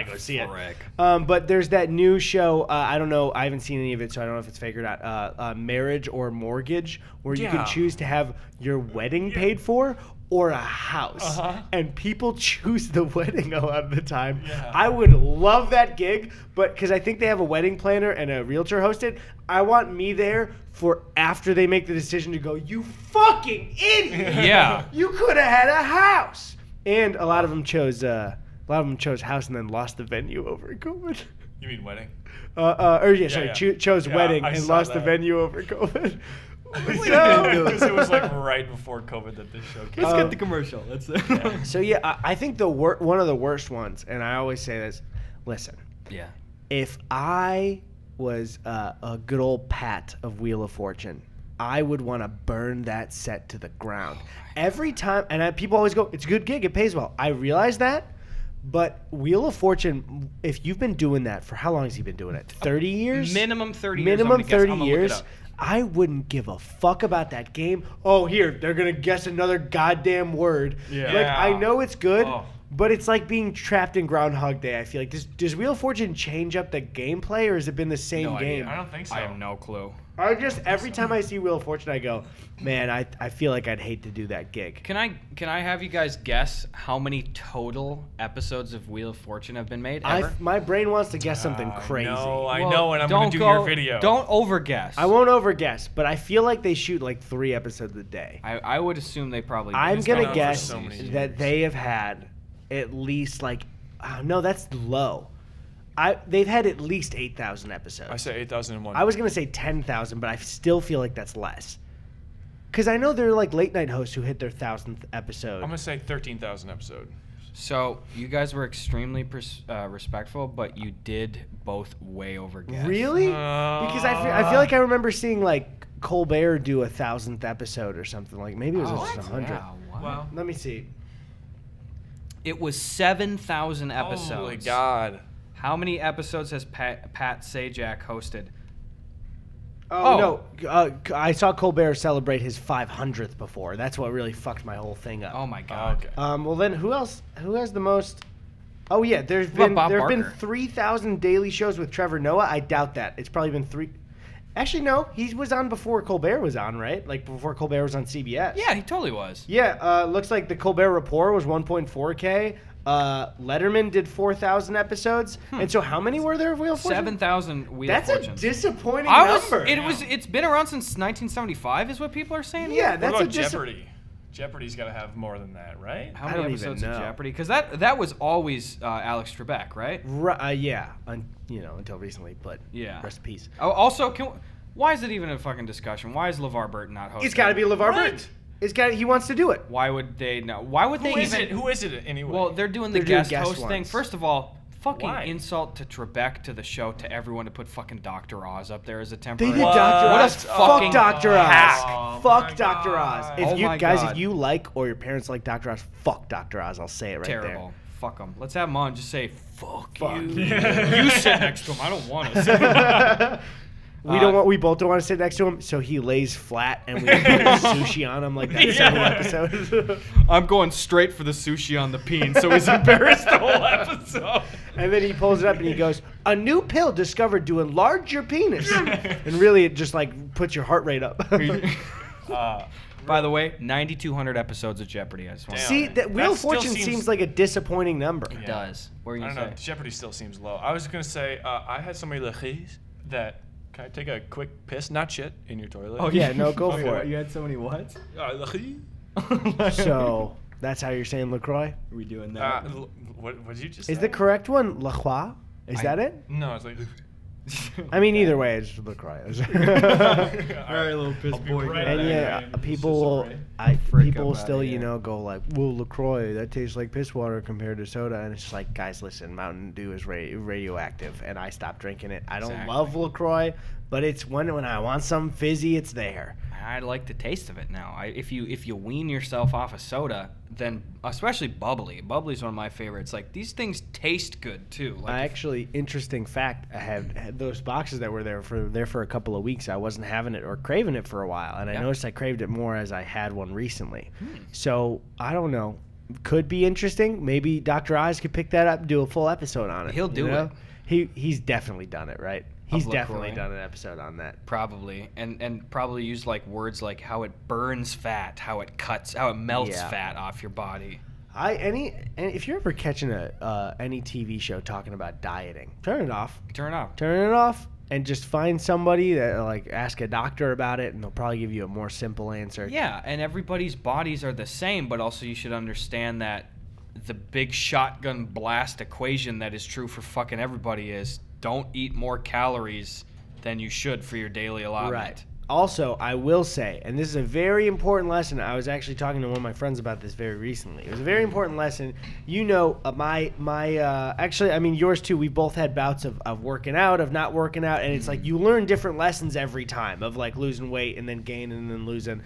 go see it. But there's that new show. I don't know. I haven't seen any of it, so I don't know if it's fake or not. Marriage or Mortgage, where you can choose to have your wedding paid for or a house. And people choose the wedding a lot of the time. I would love that gig, but because I think they have a wedding planner and a realtor hosted, I want me there for after they make the decision to go, you fucking idiot! Yeah. You could have had a house. And a lot of them chose house and then lost the venue over COVID. You mean wedding? Chose wedding and lost the venue over COVID. Because it was like right before COVID that this show came. Let's get the commercial. Let's. So yeah, I think one of the worst ones, and I always say this. Listen. Yeah. If I was a good old Pat of Wheel of Fortune, I would want to burn that set to the ground every time. And people always go, "It's a good gig. It pays well." I realize that. But Wheel of Fortune, if you've been doing that for how long has he been doing it? 30 years? Minimum 30 years. Minimum 30 years. I wouldn't give a fuck about that game. Oh, here, they're going to guess another goddamn word. Yeah. Like, I know it's good, but it's like being trapped in Groundhog Day, I feel like. Does Wheel of Fortune change up the gameplay, or has it been the same game? I don't think so. I have no clue. Every time I see Wheel of Fortune, I go, man, I feel like I'd hate to do that gig. Can I have you guys guess how many total episodes of Wheel of Fortune have been made ever? My brain wants to guess something crazy. No, I know, and I'm going to do your video. Don't overguess. I won't overguess, but I feel like they shoot like 3 episodes a day. I would assume they probably do. I'm going to guess that they have had at least like, no, that's low. They've had at least 8,000 episodes. I say 8,001. I was going to say 10,000, but I still feel like that's less. Because I know there are like late night hosts who hit their 1,000th episode. I'm going to say 13,000 episode. So you guys were extremely respectful, but you did both way over guess. Really? Because I feel like I remember seeing like Colbert do a 1,000th episode or something. Like maybe it was just 100. Yeah, wow. Let me see. It was 7,000 episodes. Holy God. How many episodes has Pat Sajak hosted? No. I saw Colbert celebrate his 500th before. That's what really fucked my whole thing up. Oh my God. Okay. Well then, who else? Who has the most? Oh yeah, there's been 3,000 daily shows with Trevor Noah. I doubt that. It's probably been 3. Actually, no. He was on before Colbert was on, right? Like before Colbert was on CBS. Yeah, he totally was. Yeah. Looks like the Colbert Report was 1.4K. Letterman did 4,000 episodes, and so how many were there of Wheel of Fortune? 7,000 Wheel of Fortune. That's a disappointing number. It's been around since 1975, is what people are saying. Yeah, that's a Jeopardy. Jeopardy's got to have more than that, right? How many episodes of Jeopardy? Because that was always Alex Trebek, right? Yeah, until recently, but rest in peace. Oh, also, why is it even a fucking discussion? Why is LeVar Burton not hosting? It's got to be LeVar Burton. He wants to do it. Why would they not? Why would they even? Who is it anyway? Well, they're doing the guest host ones. thing. First of all, fucking insult to Trebek, to the show, to everyone to put fucking Dr. Oz up there as a temporary. They did Dr. Oz. Fuck Dr. Oz. Oh, fuck Dr. Oz. If God. if you like or your parents like Dr. Oz, fuck Dr. Oz. I'll say it right there. Terrible. Fuck him. Let's have him on. Just say fuck you. You sit next to him. I don't want to. We both don't want to sit next to him, so he lays flat and we put sushi on him like that's every episode. I'm going straight for the sushi on the peen, so he's embarrassed the whole episode. And then he pulls it up and he goes, "A new pill discovered to enlarge your penis." And really, it just like puts your heart rate up. By the way, 9,200 episodes of Jeopardy. I just want to see that Wheel of Fortune seems like a disappointing number. It does. What are you I don't know. Jeopardy still seems low. I was gonna say I had somebody that. Can I take a quick piss? Not shit in your toilet. Oh yeah, no, go for it. You had so many what? So that's how you're saying LaCroix? Are we doing that? What did you just say? Is the correct one La Croix? Is that it? No, it's like... I mean, either way, it's LaCroix. All right, little piss boy. right And there, yeah, people will still, go like, well, LaCroix, that tastes like piss water compared to soda. And it's just like, guys, listen, Mountain Dew is radioactive, and I stopped drinking it. I don't love LaCroix, but it's when I want something fizzy, it's there. I like the taste of it now. If you wean yourself off of soda, then especially bubbly. Bubbly's one of my favorites. Like, these things taste good too. Like, Interesting fact, I had those boxes that were there for a couple of weeks. I wasn't having it or craving it for a while, and I noticed I craved it more as I had one recently. So I don't know. Could be interesting. Maybe Dr. Oz could pick that up and do a full episode on it. He'll do it. He's definitely done it, right? He's definitely done an episode on that. Probably. And probably used like words like how it burns fat, how it cuts, how it melts fat off your body. If you're ever catching any TV show talking about dieting, turn it off. Turn it off and just find somebody that ask a doctor about it, and they'll probably give you a more simple answer. Yeah, and everybody's bodies are the same, but also you should understand that the big shotgun blast equation that is true for fucking everybody is don't eat more calories than you should for your daily allotment. Right. Also, I will say, and this is a very important lesson. I was actually talking to one of my friends about this very recently. It was a very important lesson. Actually, I mean, yours too. We both had bouts of working out, of not working out, and it's like you learn different lessons every time of like losing weight and then gaining and then losing.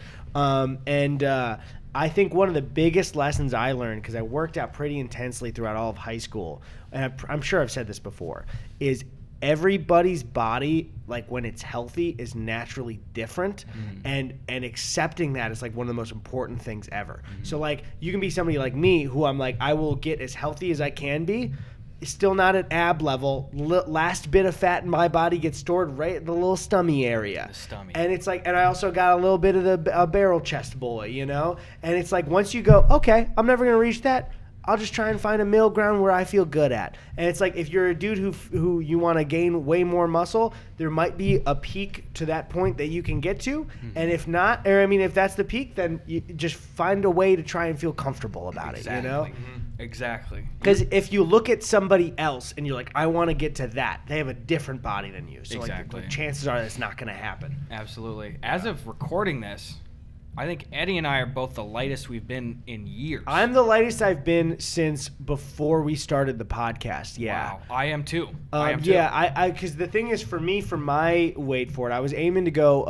I think one of the biggest lessons I learned, because I worked out pretty intensely throughout all of high school, and I'm sure I've said this before, is everybody's body, like when it's healthy, is naturally different, and accepting that is like one of the most important things ever. So like you can be somebody like me who I'm like, I will get as healthy as I can be, still not at ab level. Last bit of fat in my body gets stored right in the little stummy area. And it's like, and I also got a little bit of the barrel chest boy, and it's like once you go, okay, I'm never gonna reach that, I'll just try and find a middle ground where I feel good at. And it's like if you're a dude who you want to gain way more muscle, there might be a peak to that point that you can get to. And if not, or I mean, if that's the peak, then you just find a way to try and feel comfortable about it, Exactly. Because if you look at somebody else and you're like, I want to get to that, they have a different body than you. So like, chances are that's not going to happen. Absolutely. As of recording this, I think Eddie and I are both the lightest we've been in years. I'm the lightest I've been since before we started the podcast. Yeah. Wow. I am too. Yeah, because the thing is, for me, for my weight for it, I was aiming to go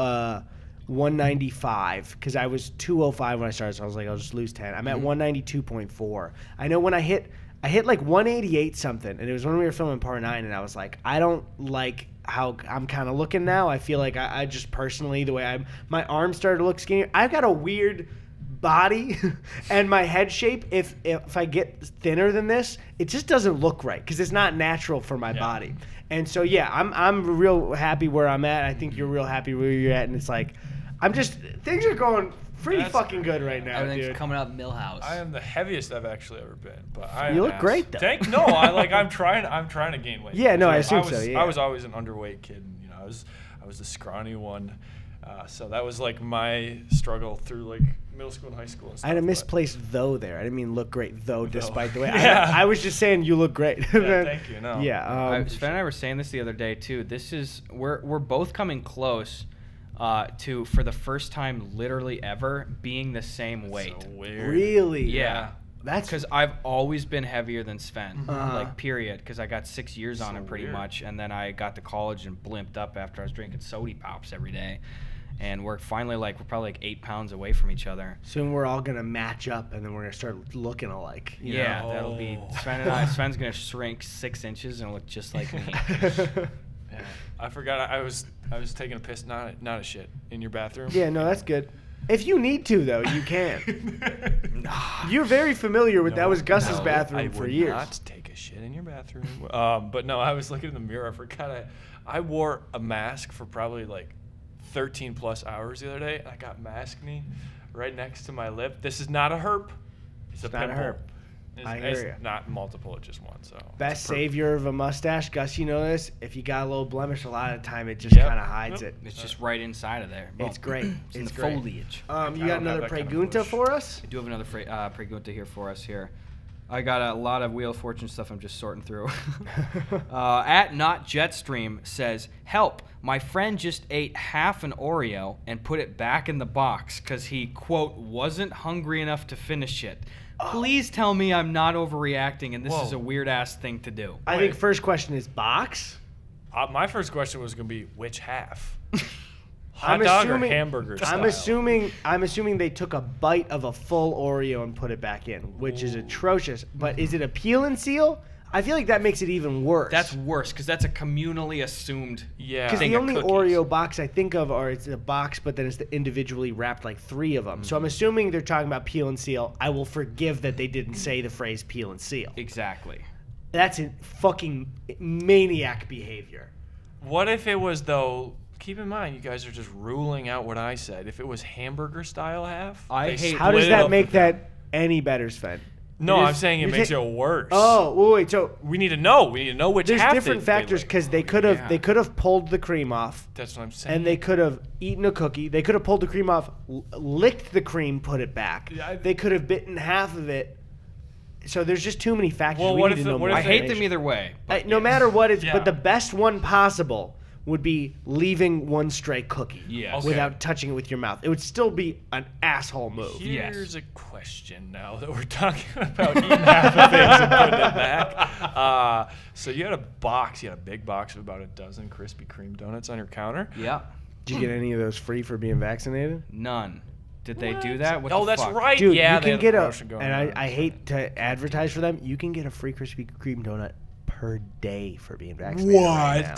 195 because I was 205 when I started, so I was like, I'll just lose 10. I'm at 192.4. I know when I hit like 188 something, and it was when we were filming Part 9, and I was like, I don't like how I'm kind of looking now. I feel like I just personally, the way my arms started to look skinnier. I've got a weird body and my head shape. If I get thinner than this, it just doesn't look right because it's not natural for my body. And so I'm real happy where I'm at. I think you're real happy where you're at, and it's like things are going pretty fucking good right now. Everything's coming up Millhouse. I am the heaviest I've actually ever been, but you look great though. I'm trying to gain weight. Yeah, no, I assume so. Yeah. I was always an underweight kid. I was the scrawny one. So that was like my struggle through like middle school and high school and stuff. I had a misplaced though there. I didn't mean look great though, despite the way. I was just saying you look great. Yeah, thank you. No. Yeah. Sven and I were saying this the other day too. We're both coming close to, for the first time literally ever, being the same weight. So weird. Really? Yeah. That's because I've always been heavier than Sven, like period. Because I got 6 years on him pretty much, and then I got to college and blimped up after I was drinking sody pops every day, and we're probably like 8 pounds away from each other. Soon we're all gonna match up, and then we're gonna start looking alike. You know? That'll be Sven and I. Sven's gonna shrink 6 inches and look just like me. Yeah. I forgot I was taking a piss, not a shit, in your bathroom. Yeah, no, that's good. If you need to, though, you can. You're very familiar with that was Gus's bathroom for years. I would not take a shit in your bathroom. But no, I was looking in the mirror. I forgot I wore a mask for probably like 13 plus hours the other day, and I got mask knee right next to my lip. This is not a herp. It's a pimple. It's not multiple, it's just one. So best savior of a mustache, Gus. You know this. If you got a little blemish, a lot of the time it just kind of hides it. It's just right inside of there. It's great. It's in the foliage. You got another pregunta for us? I do have another pregunta here for us here. I got a lot of Wheel of Fortune stuff I'm just sorting through. At Not Jetstream says, help, my friend just ate half an Oreo and put it back in the box because he, quote, wasn't hungry enough to finish it. Please tell me I'm not overreacting and this is a weird-ass thing to do. I think first question is box? My first question was going to be, which half? Hot dog or hamburger style? I'm assuming they took a bite of a full Oreo and put it back in, which is atrocious. But is it a peel and seal? I feel like that makes it even worse. That's worse because that's a communally assumed. Yeah. Because the only Oreo box I think of it's a box, but then it's individually wrapped like 3 of them. So I'm assuming they're talking about peel and seal. I will forgive that they didn't say the phrase peel and seal. Exactly. That's a fucking maniac behavior. What if it was though? Keep in mind, you guys are just ruling out what I said. If it was hamburger style half, how does that make that any better, Sven? No, I'm saying it makes it worse. Oh, wait. So we need to know. We need to know which half. There's different factors because they could have pulled the cream off. That's what I'm saying. And they could have eaten a cookie. They could have pulled the cream off, licked the cream, put it back. They could have bitten half of it. So there's just too many factors. Well, I hate them either way. No matter what, but the best one possible would be leaving one stray cookie without touching it with your mouth. It would still be an asshole move. Here's a question now that we're talking about eating half of things and putting it back. So you had a big box of about a dozen Krispy Kreme donuts on your counter. Yeah. Did you get any of those free for being vaccinated? None. Did they do that? That's right. Dude, yeah, you can get I hate to advertise for them, you can get a free Krispy Kreme donut per day for being vaccinated right now.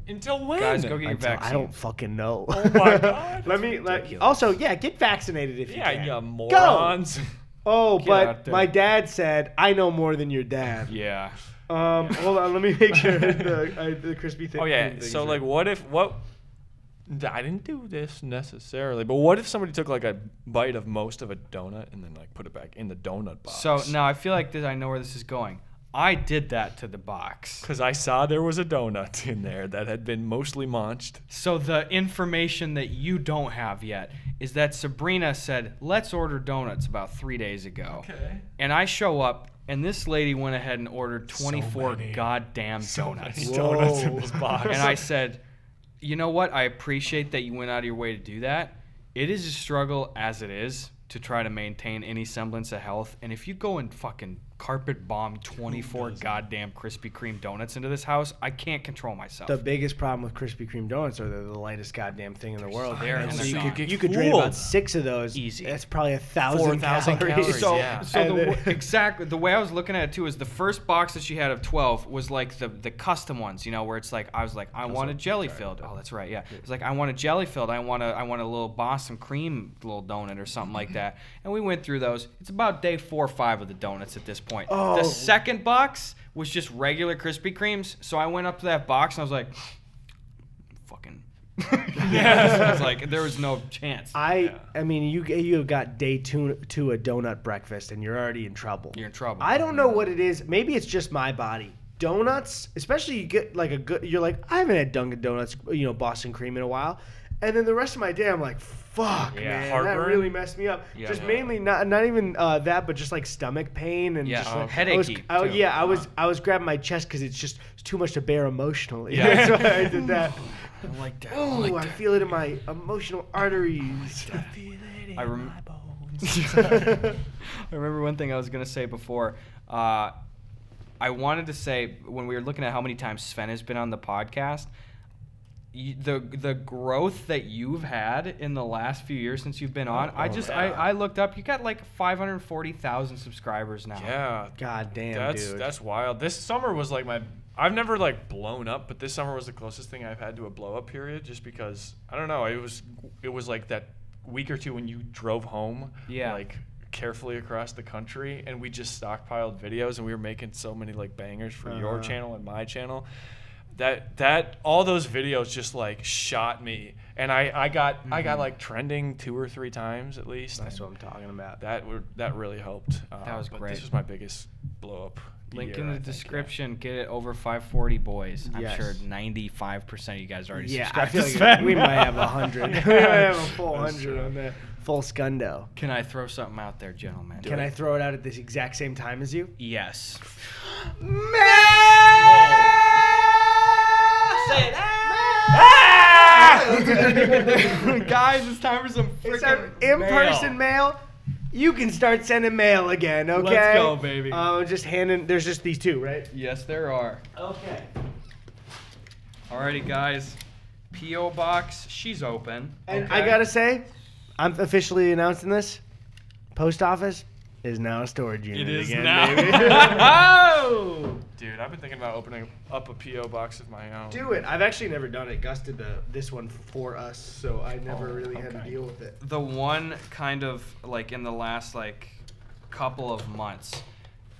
Until when? Guys, go get your vaccine. I don't fucking know. Oh my God. Also, get vaccinated if you can. Yeah, morons. Go. Oh, but my dad said, I know more than your dad. Yeah. Hold on, let me make sure the crispy thing. Oh, yeah. So, like, I didn't do this necessarily, but what if somebody took, like, a bite of most of a donut and then, like, put it back in the donut box? So, now I feel like I know where this is going. I did that to the box. Because I saw there was a donut in there that had been mostly munched. So the information that you don't have yet is that Sabrina said, let's order donuts about 3 days ago. Okay. And I show up, and this lady went ahead and ordered 24 goddamn donuts. Donuts in this box. And I said, you know what? I appreciate that you went out of your way to do that. It is a struggle as it is to try to maintain any semblance of health. And if you go and fucking carpet bomb 24 goddamn Krispy Kreme donuts into this house, I can't control myself. The biggest problem with Krispy Kreme donuts are they're the lightest goddamn thing in the world. So you could drain about 6 of those. Easy. That's probably 1,000 calories. Exactly. The way I was looking at it too is the first box that she had of 12 was like the custom ones, where it's like I was like I want a jelly filled. Oh, that's right. Yeah. It's like I want a jelly filled. I want a little Boston cream little donut or something like that. And we went through those. It's about day 4 or 5 of the donuts at this point. Oh. The second box was just regular Krispy Kremes. So I went up to that box and I was like, fucking. I was like, there was no chance. I mean, you have got day 2 to a donut breakfast and you're already in trouble. You're in trouble. I don't know what it is. Maybe it's just my body. Donuts, especially you get like you're like, I haven't had Dunkin' Donuts, Boston cream in a while. And then the rest of my day, I'm like, fuck, man, heartburn. That really messed me up. Yeah, just mainly not even that, but just like stomach pain and just like, headachy. I was grabbing my chest because it's too much to bear emotionally. Yeah. That's why I did that. I like that. Oh, I feel it in my emotional arteries. I feel it in my bones. I remember one thing I was gonna say before. I wanted to say when we were looking at how many times Sven has been on the podcast. The growth that you've had in the last few years since you've been on, I looked up. You got like 540,000 subscribers now. Yeah, god damn, dude, that's wild. This summer was like I've never like blown up, but this summer was the closest thing I've had to a blow up period. Just because I don't know, it was like that week or two when you drove home, like carefully across the country, and we just stockpiled videos, and we were making so many like bangers for your channel and my channel. That all those videos just like shot me, And I got like trending 2 or 3 times at least. That's what I'm talking about. That really helped. That was great. This was my biggest blow up. Link in the description. Get it over 540 boys. I'm sure 95% of you guys already subscribed to Sven. We might have 100. We might have a full 100 on that. Full scundo. Can I throw something out there, gentlemen? Can I throw it out at this exact same time as you? Yes. Say it. Guys, it's time for some freaking in-person mail. You can start sending mail again, okay? Let's go, baby. There's just these 2, right? Yes, there are. Okay. Alrighty, guys. P.O. Box, she's open. And I gotta say, I'm officially announcing this. Post office is now a storage unit again, baby. Oh! Dude, I've been thinking about opening up a P.O. box of my own. Do it. I've actually never done it. Gus did this one for us, so I never really had to deal with it. The one kind of like in the last like couple of months,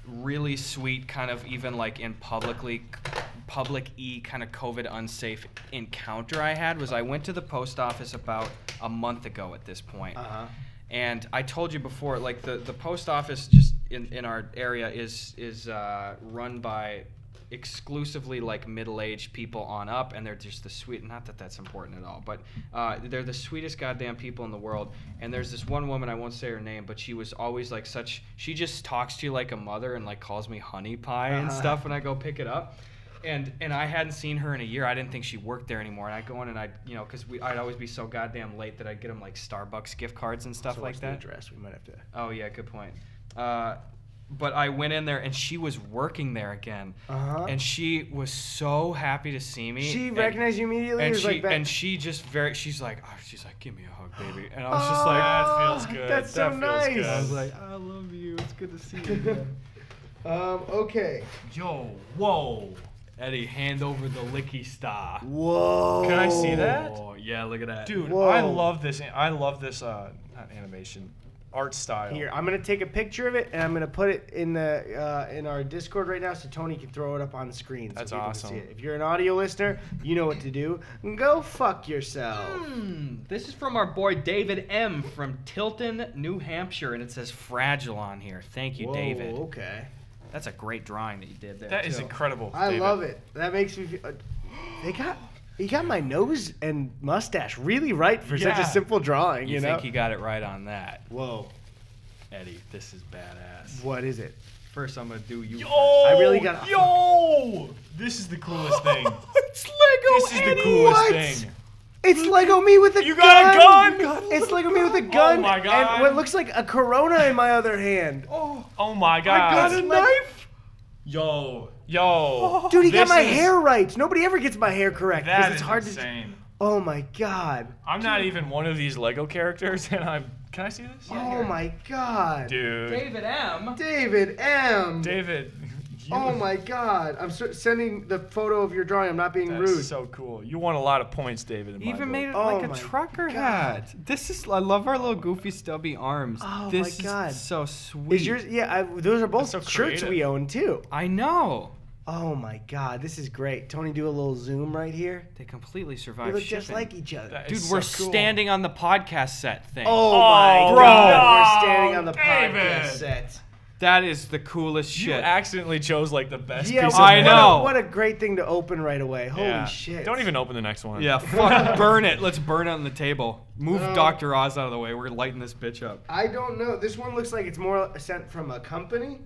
really sweet kind of even like in public-y kind of COVID unsafe encounter I had was I went to the post office about a month ago at this point. And I told you before, like the post office just in our area is run by exclusively like middle-aged people on up, and they're just the sweet. Not that that's important at all, but they're the sweetest goddamn people in the world. And there's this one woman, I won't say her name, but she was always like such. She just talks to you like a mother and like calls me honey pie and stuff when I go pick it up. And I hadn't seen her in a year. I didn't think she worked there anymore. And I go in and because I'd always be so goddamn late that I'd get them like Starbucks gift cards and stuff like that. The address? We might have to. Oh yeah, good point. But I went in there and she was working there again. And she was so happy to see me. She recognized you immediately. And she just she's like, give me a hug, baby. And I was just like, that feels good. That's so nice. Good. I was like, I love you. It's good to see you again. Okay. Yo, whoa. Eddie, hand over the licky star. Whoa. Can I see that? Oh, yeah, look at that. Dude, Whoa. I love this not animation, art style. Here, I'm gonna take a picture of it and I'm gonna put it in our Discord right now so Tony can throw it up on the screen. That's so people awesome. can see it. If you're an audio listener, you know what to do. Go fuck yourself. This is from our boy David M. from Tilton, New Hampshire, and it says fragile on here. Thank you, David. Okay. That's a great drawing that you did there. That is incredible. I David. love it. That makes me feel. He got my nose and mustache really right for such a simple drawing. You know? think he got it right on that? Whoa. Eddie, this is badass. What is it? First, I'm gonna do you. First. I really got. Yo! This is the coolest thing. It's Lego. This is the coolest thing. It's Lego me with a gun. You got a gun? It's Lego me with a gun. Oh my god. And what looks like a Corona in my other hand. Oh my god. I got a knife. Yo. Dude, he got my is- hair right. Nobody ever gets my hair correct because That it's is hard insane. to. Oh my god. I'm not even one of these Lego characters, and I'm. Can I see this? Oh my god. Dude. David M. David M. David. Oh my god. I'm sending the photo of your drawing. I'm not being That's rude. so cool. You won a lot of points, David. In my Even book. made it Oh like a my trucker God. hat. This is. I love our little goofy stubby arms. Oh this my god. is so sweet. Is yours? Yeah, those are both That's so shirts creative. we own too. I know. Oh my god, this is great. Tony, do a little zoom right here. They completely We survived look shipping. just like each other. That Dude, is we're so cool. standing on the podcast set thing. Oh my bro. god, we're standing on the David. podcast set. That is the coolest You shit. accidentally chose like the best Yeah, piece of I mail. know. What a great thing to open right away. Holy Yeah. shit. Don't even open the next one. Yeah, fuck, burn it. Let's burn it on the table. Move Dr. Oz out of the way. We're lighting this bitch up. I don't know. This one looks like it's more sent from a company.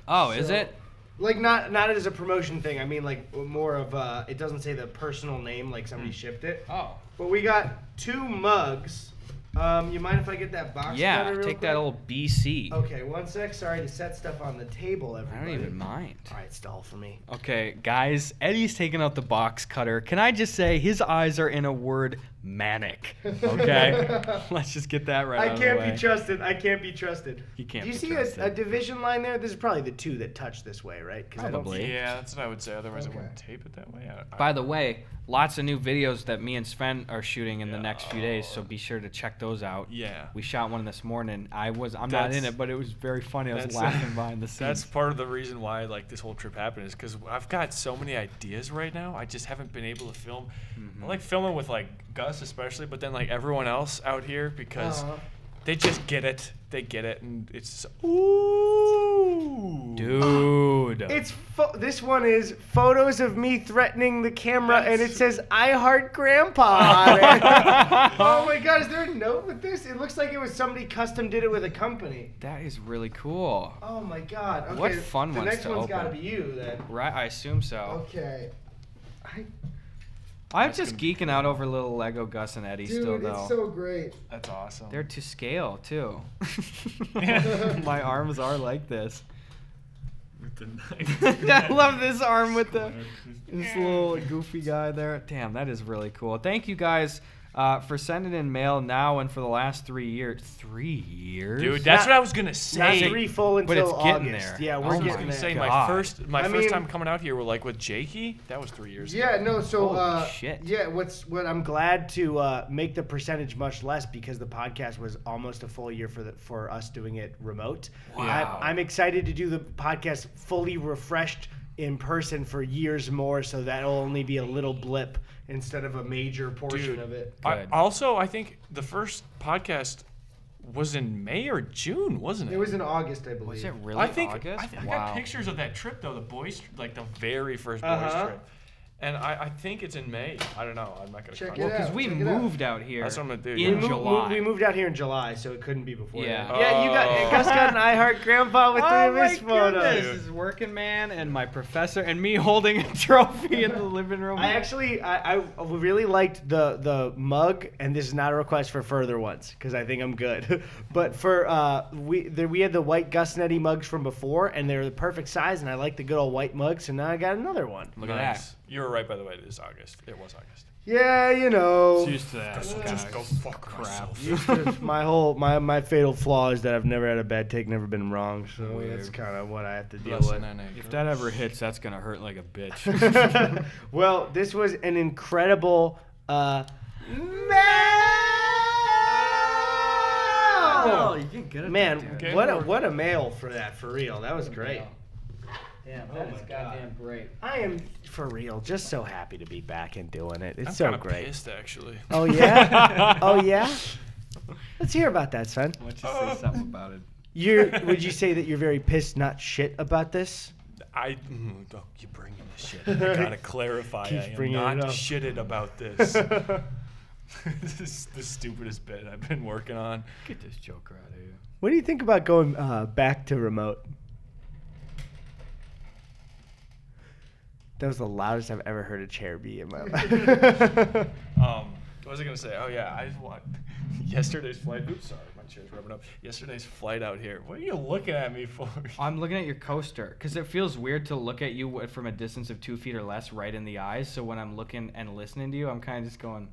Oh, is So- it? Like not as a promotion thing. I mean like more of it doesn't say the personal name like somebody shipped it. Oh. But we got 2 mugs. You mind if I get that box? Yeah, cutter real take quick? that old BC. Okay, one sec. Sorry to set stuff on the table, I everybody. don't even mind. All right, stall for me. Okay, guys, Eddie's taking out the box cutter. Can I just say his eyes are in a word manic? Okay? Let's just get that right out of the way. I can't be trusted. I can't be trusted. You can't Do you be see trusted. a division line there? This is probably the 2 that touch this way, right? 'Cause I don't Probably. see- Yeah, that's what I would say. Otherwise, Okay. I wouldn't tape it that way. By the way, lots of new videos that me and Sven are shooting in the next few days, so be sure to check those out. Yeah. We shot one this morning. I'm not in it, but it was very funny. I was laughing behind the scenes. That's part of the reason why like this whole trip happened, is because I've got so many ideas right now. I just haven't been able to film. I like filming with like Gus especially, but then like everyone else out here, because they just get it. They get it, and it's ooh, dude. This one is photos of me threatening the camera, and it says "I heart Grandpa" on it. Oh my God! Is there a note with this? It looks like it was somebody custom did it with a company. That is really cool. Oh my God! Okay, what fun ones to open. The next one's got to be you then. Right, I assume so. Okay. I'm just geeking out over little Lego Gus and Eddy still, though. Dude, it's so great. That's awesome. They're to scale, too. My arms are like this. With the knife. I love this arm with this little goofy guy there. Damn, that is really cool. Thank you guys for sending in mail now and for the last 3 years. 3 years? Dude, that's what I was going to say. Not 3 full until but it's getting August. there. Yeah, we're getting there. Say my first time coming out here were like with Jakey. That was 3 years ago. Yeah, no, so Holy shit. Yeah, what I'm glad to make the percentage much less, because the podcast was almost a full year for us doing it remote. Wow. I'm excited to do the podcast fully refreshed in person for years more, so that'll only be a little blip instead of a major portion of it. I think the first podcast was in May or June, wasn't it? It was in August, I believe. Was it really August? I Wow. got pictures of that trip, though, the boys, like the very first boys trip. And I think it's in May. I don't know. I'm not going to check it out. Because we moved out here That's what I'm gonna do, in yeah. July. We moved out here in July, so it couldn't be before. Yeah. That. Yeah, you got Gus got an I Heart Grandpa with 3 of his photos. This is Working Man and my professor and me holding a trophy in the living room. I really liked the mug, and this is not a request for further ones because I think I'm good. But for we had the white Gus and Eddy mugs from before, and they're the perfect size, and I like the good old white mug, so now I got another one. Look at that. You were right, by the way. It is August. It was August. Yeah, you know. It's used to that. Just go fuck crap. my fatal flaw is that I've never had a bad take, never been wrong. So that's kind of what I have to deal with. If that ever hits, that's gonna hurt like a bitch. Well, this was an incredible mail. Oh, you get good at Man, that, dude. what a mail for that, for real. That was great. Damn, that is goddamn great. I am, for real, just so happy to be back and doing it. It's I'm so kinda great. Pissed, actually. Oh yeah? Oh yeah? Let's hear about that, son. Why don't you say something about it? Would you say that you're very pissed, not shit about this? You're bringing this shit. I gotta clarify. I am not shitted about this. This is the stupidest bit I've been working on. Get this joker out of here. What do you think about going back to remote? That was the loudest I've ever heard a chair be in my life. What was I gonna say? Oh yeah, I just want yesterday's flight. Oops, sorry, my chair's rubbing up. Yesterday's flight out here. What are you looking at me for? I'm looking at your coaster because it feels weird to look at you from a distance of 2 feet or less, right in the eyes. So when I'm looking and listening to you, I'm kind of just going.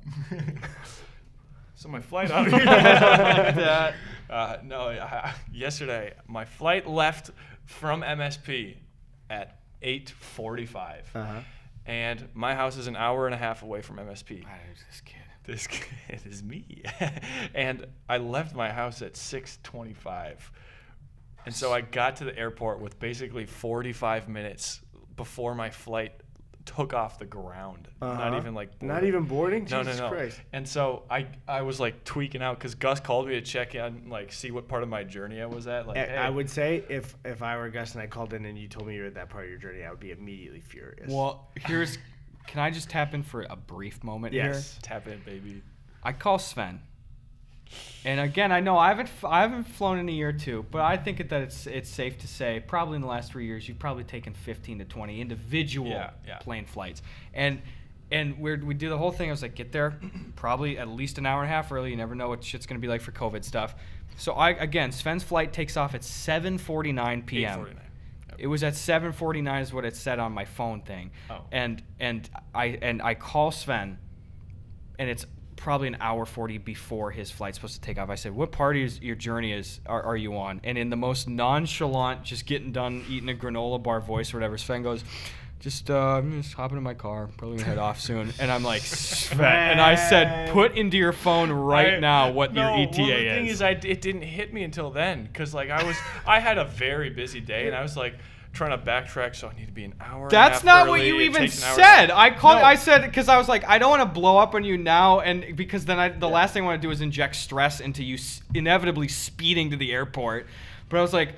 So my flight out here. Yesterday my flight left from MSP at 8:45, and my house is an hour and a half away from MSP. This kid is me. And I left my house at 6:25, and so I got to the airport with basically 45 minutes before my flight took off the ground. Not even like boarding. Not even boarding? No, Jesus no. Christ. And so I was like tweaking out because Gus called me to check in, like see what part of my journey I was at. Like, hey. I would say if I were Gus and I called in and you told me you were at that part of your journey, I would be immediately furious. Well, can I just tap in for a brief moment here? Yes. Tap in, baby. I call Sven. And again, I know I haven't flown in a year or two, but I think that it's safe to say probably in the last 3 years you've probably taken 15 to 20 individual plane flights. And we do the whole thing. I was like, get there probably at least an hour and a half early. You never know what shit's gonna be like for COVID stuff. So Sven's flight takes off at 7:49 p.m. 8:49. Yep. It was at 7:49 is what it said on my phone thing. Oh. And I call Sven, and it's probably an hour 40 before his flight's supposed to take off. I said, what part of your journey are you on? And in the most nonchalant, just getting done eating a granola bar voice or whatever, Sven goes, I'm just hopping in my car, probably gonna head off soon. And I'm like, Sven. And I said, put into your phone now what your ETA well, the thing is. it didn't hit me until then, because like I had a very busy day, and I was like trying to backtrack, so I need to be an hour. That's not what you even said. I said because I was like, I don't want to blow up on you now, and because then the last thing I want to do is inject stress into you inevitably speeding to the airport. But I was like,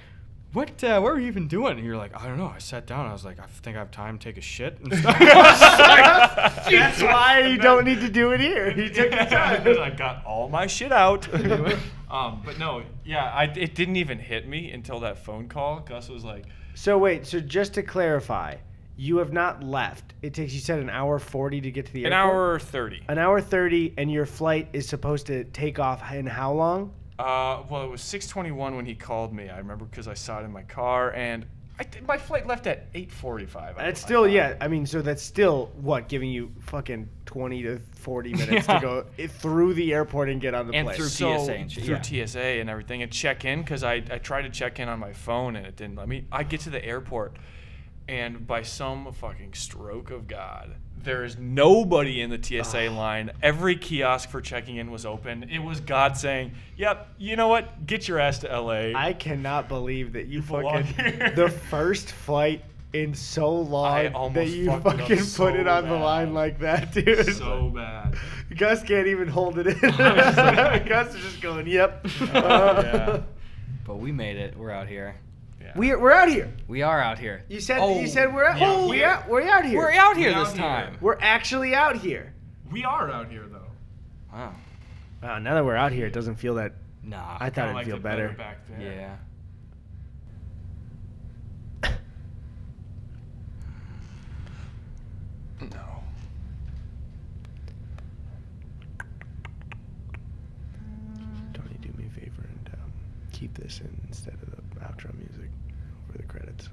what were you even doing? And you're like, I don't know. I sat down. I was like, I think I have time to take a shit and stuff. That's why you don't need to do it here. You took your time. I got all my shit out. But no, it didn't even hit me until that phone call. Gus was like. So wait, so just to clarify, you have not left. It takes, you said, an hour 40 to get to the airport? An hour 30. An hour 30, and your flight is supposed to take off in how long? Well, it was 6:21 when he called me. I remember because I saw it in my car, and my flight left at 8:45. That's still, I mean, so that's still, giving you fucking 20 to 40 minutes to go through the airport and get on the plane. And through TSA and shit. Through TSA and everything, and check in, because I tried to check in on my phone, and it didn't let me. I get to the airport, and by some fucking stroke of God, there is nobody in the TSA line. Every kiosk for checking in was open. It was God saying, yep, you know what? Get your ass to LA. I cannot believe that you fucking, the first flight in so long that you fucking put it on the line like that, dude. So bad. Gus can't even hold it in. Gus is just going, yep. Yeah. But we made it. We're out here. Yeah. We're out here. We are out here. You said we're out. Yeah. We're out here. We're out here this time. We're actually out here. We are out here though. Wow. Wow. Now that we're out here, it doesn't feel that. Nah. I thought it'd feel better. Back there. Yeah. No. Tony, do me a favor and keep this in instead of the outro music for the credits.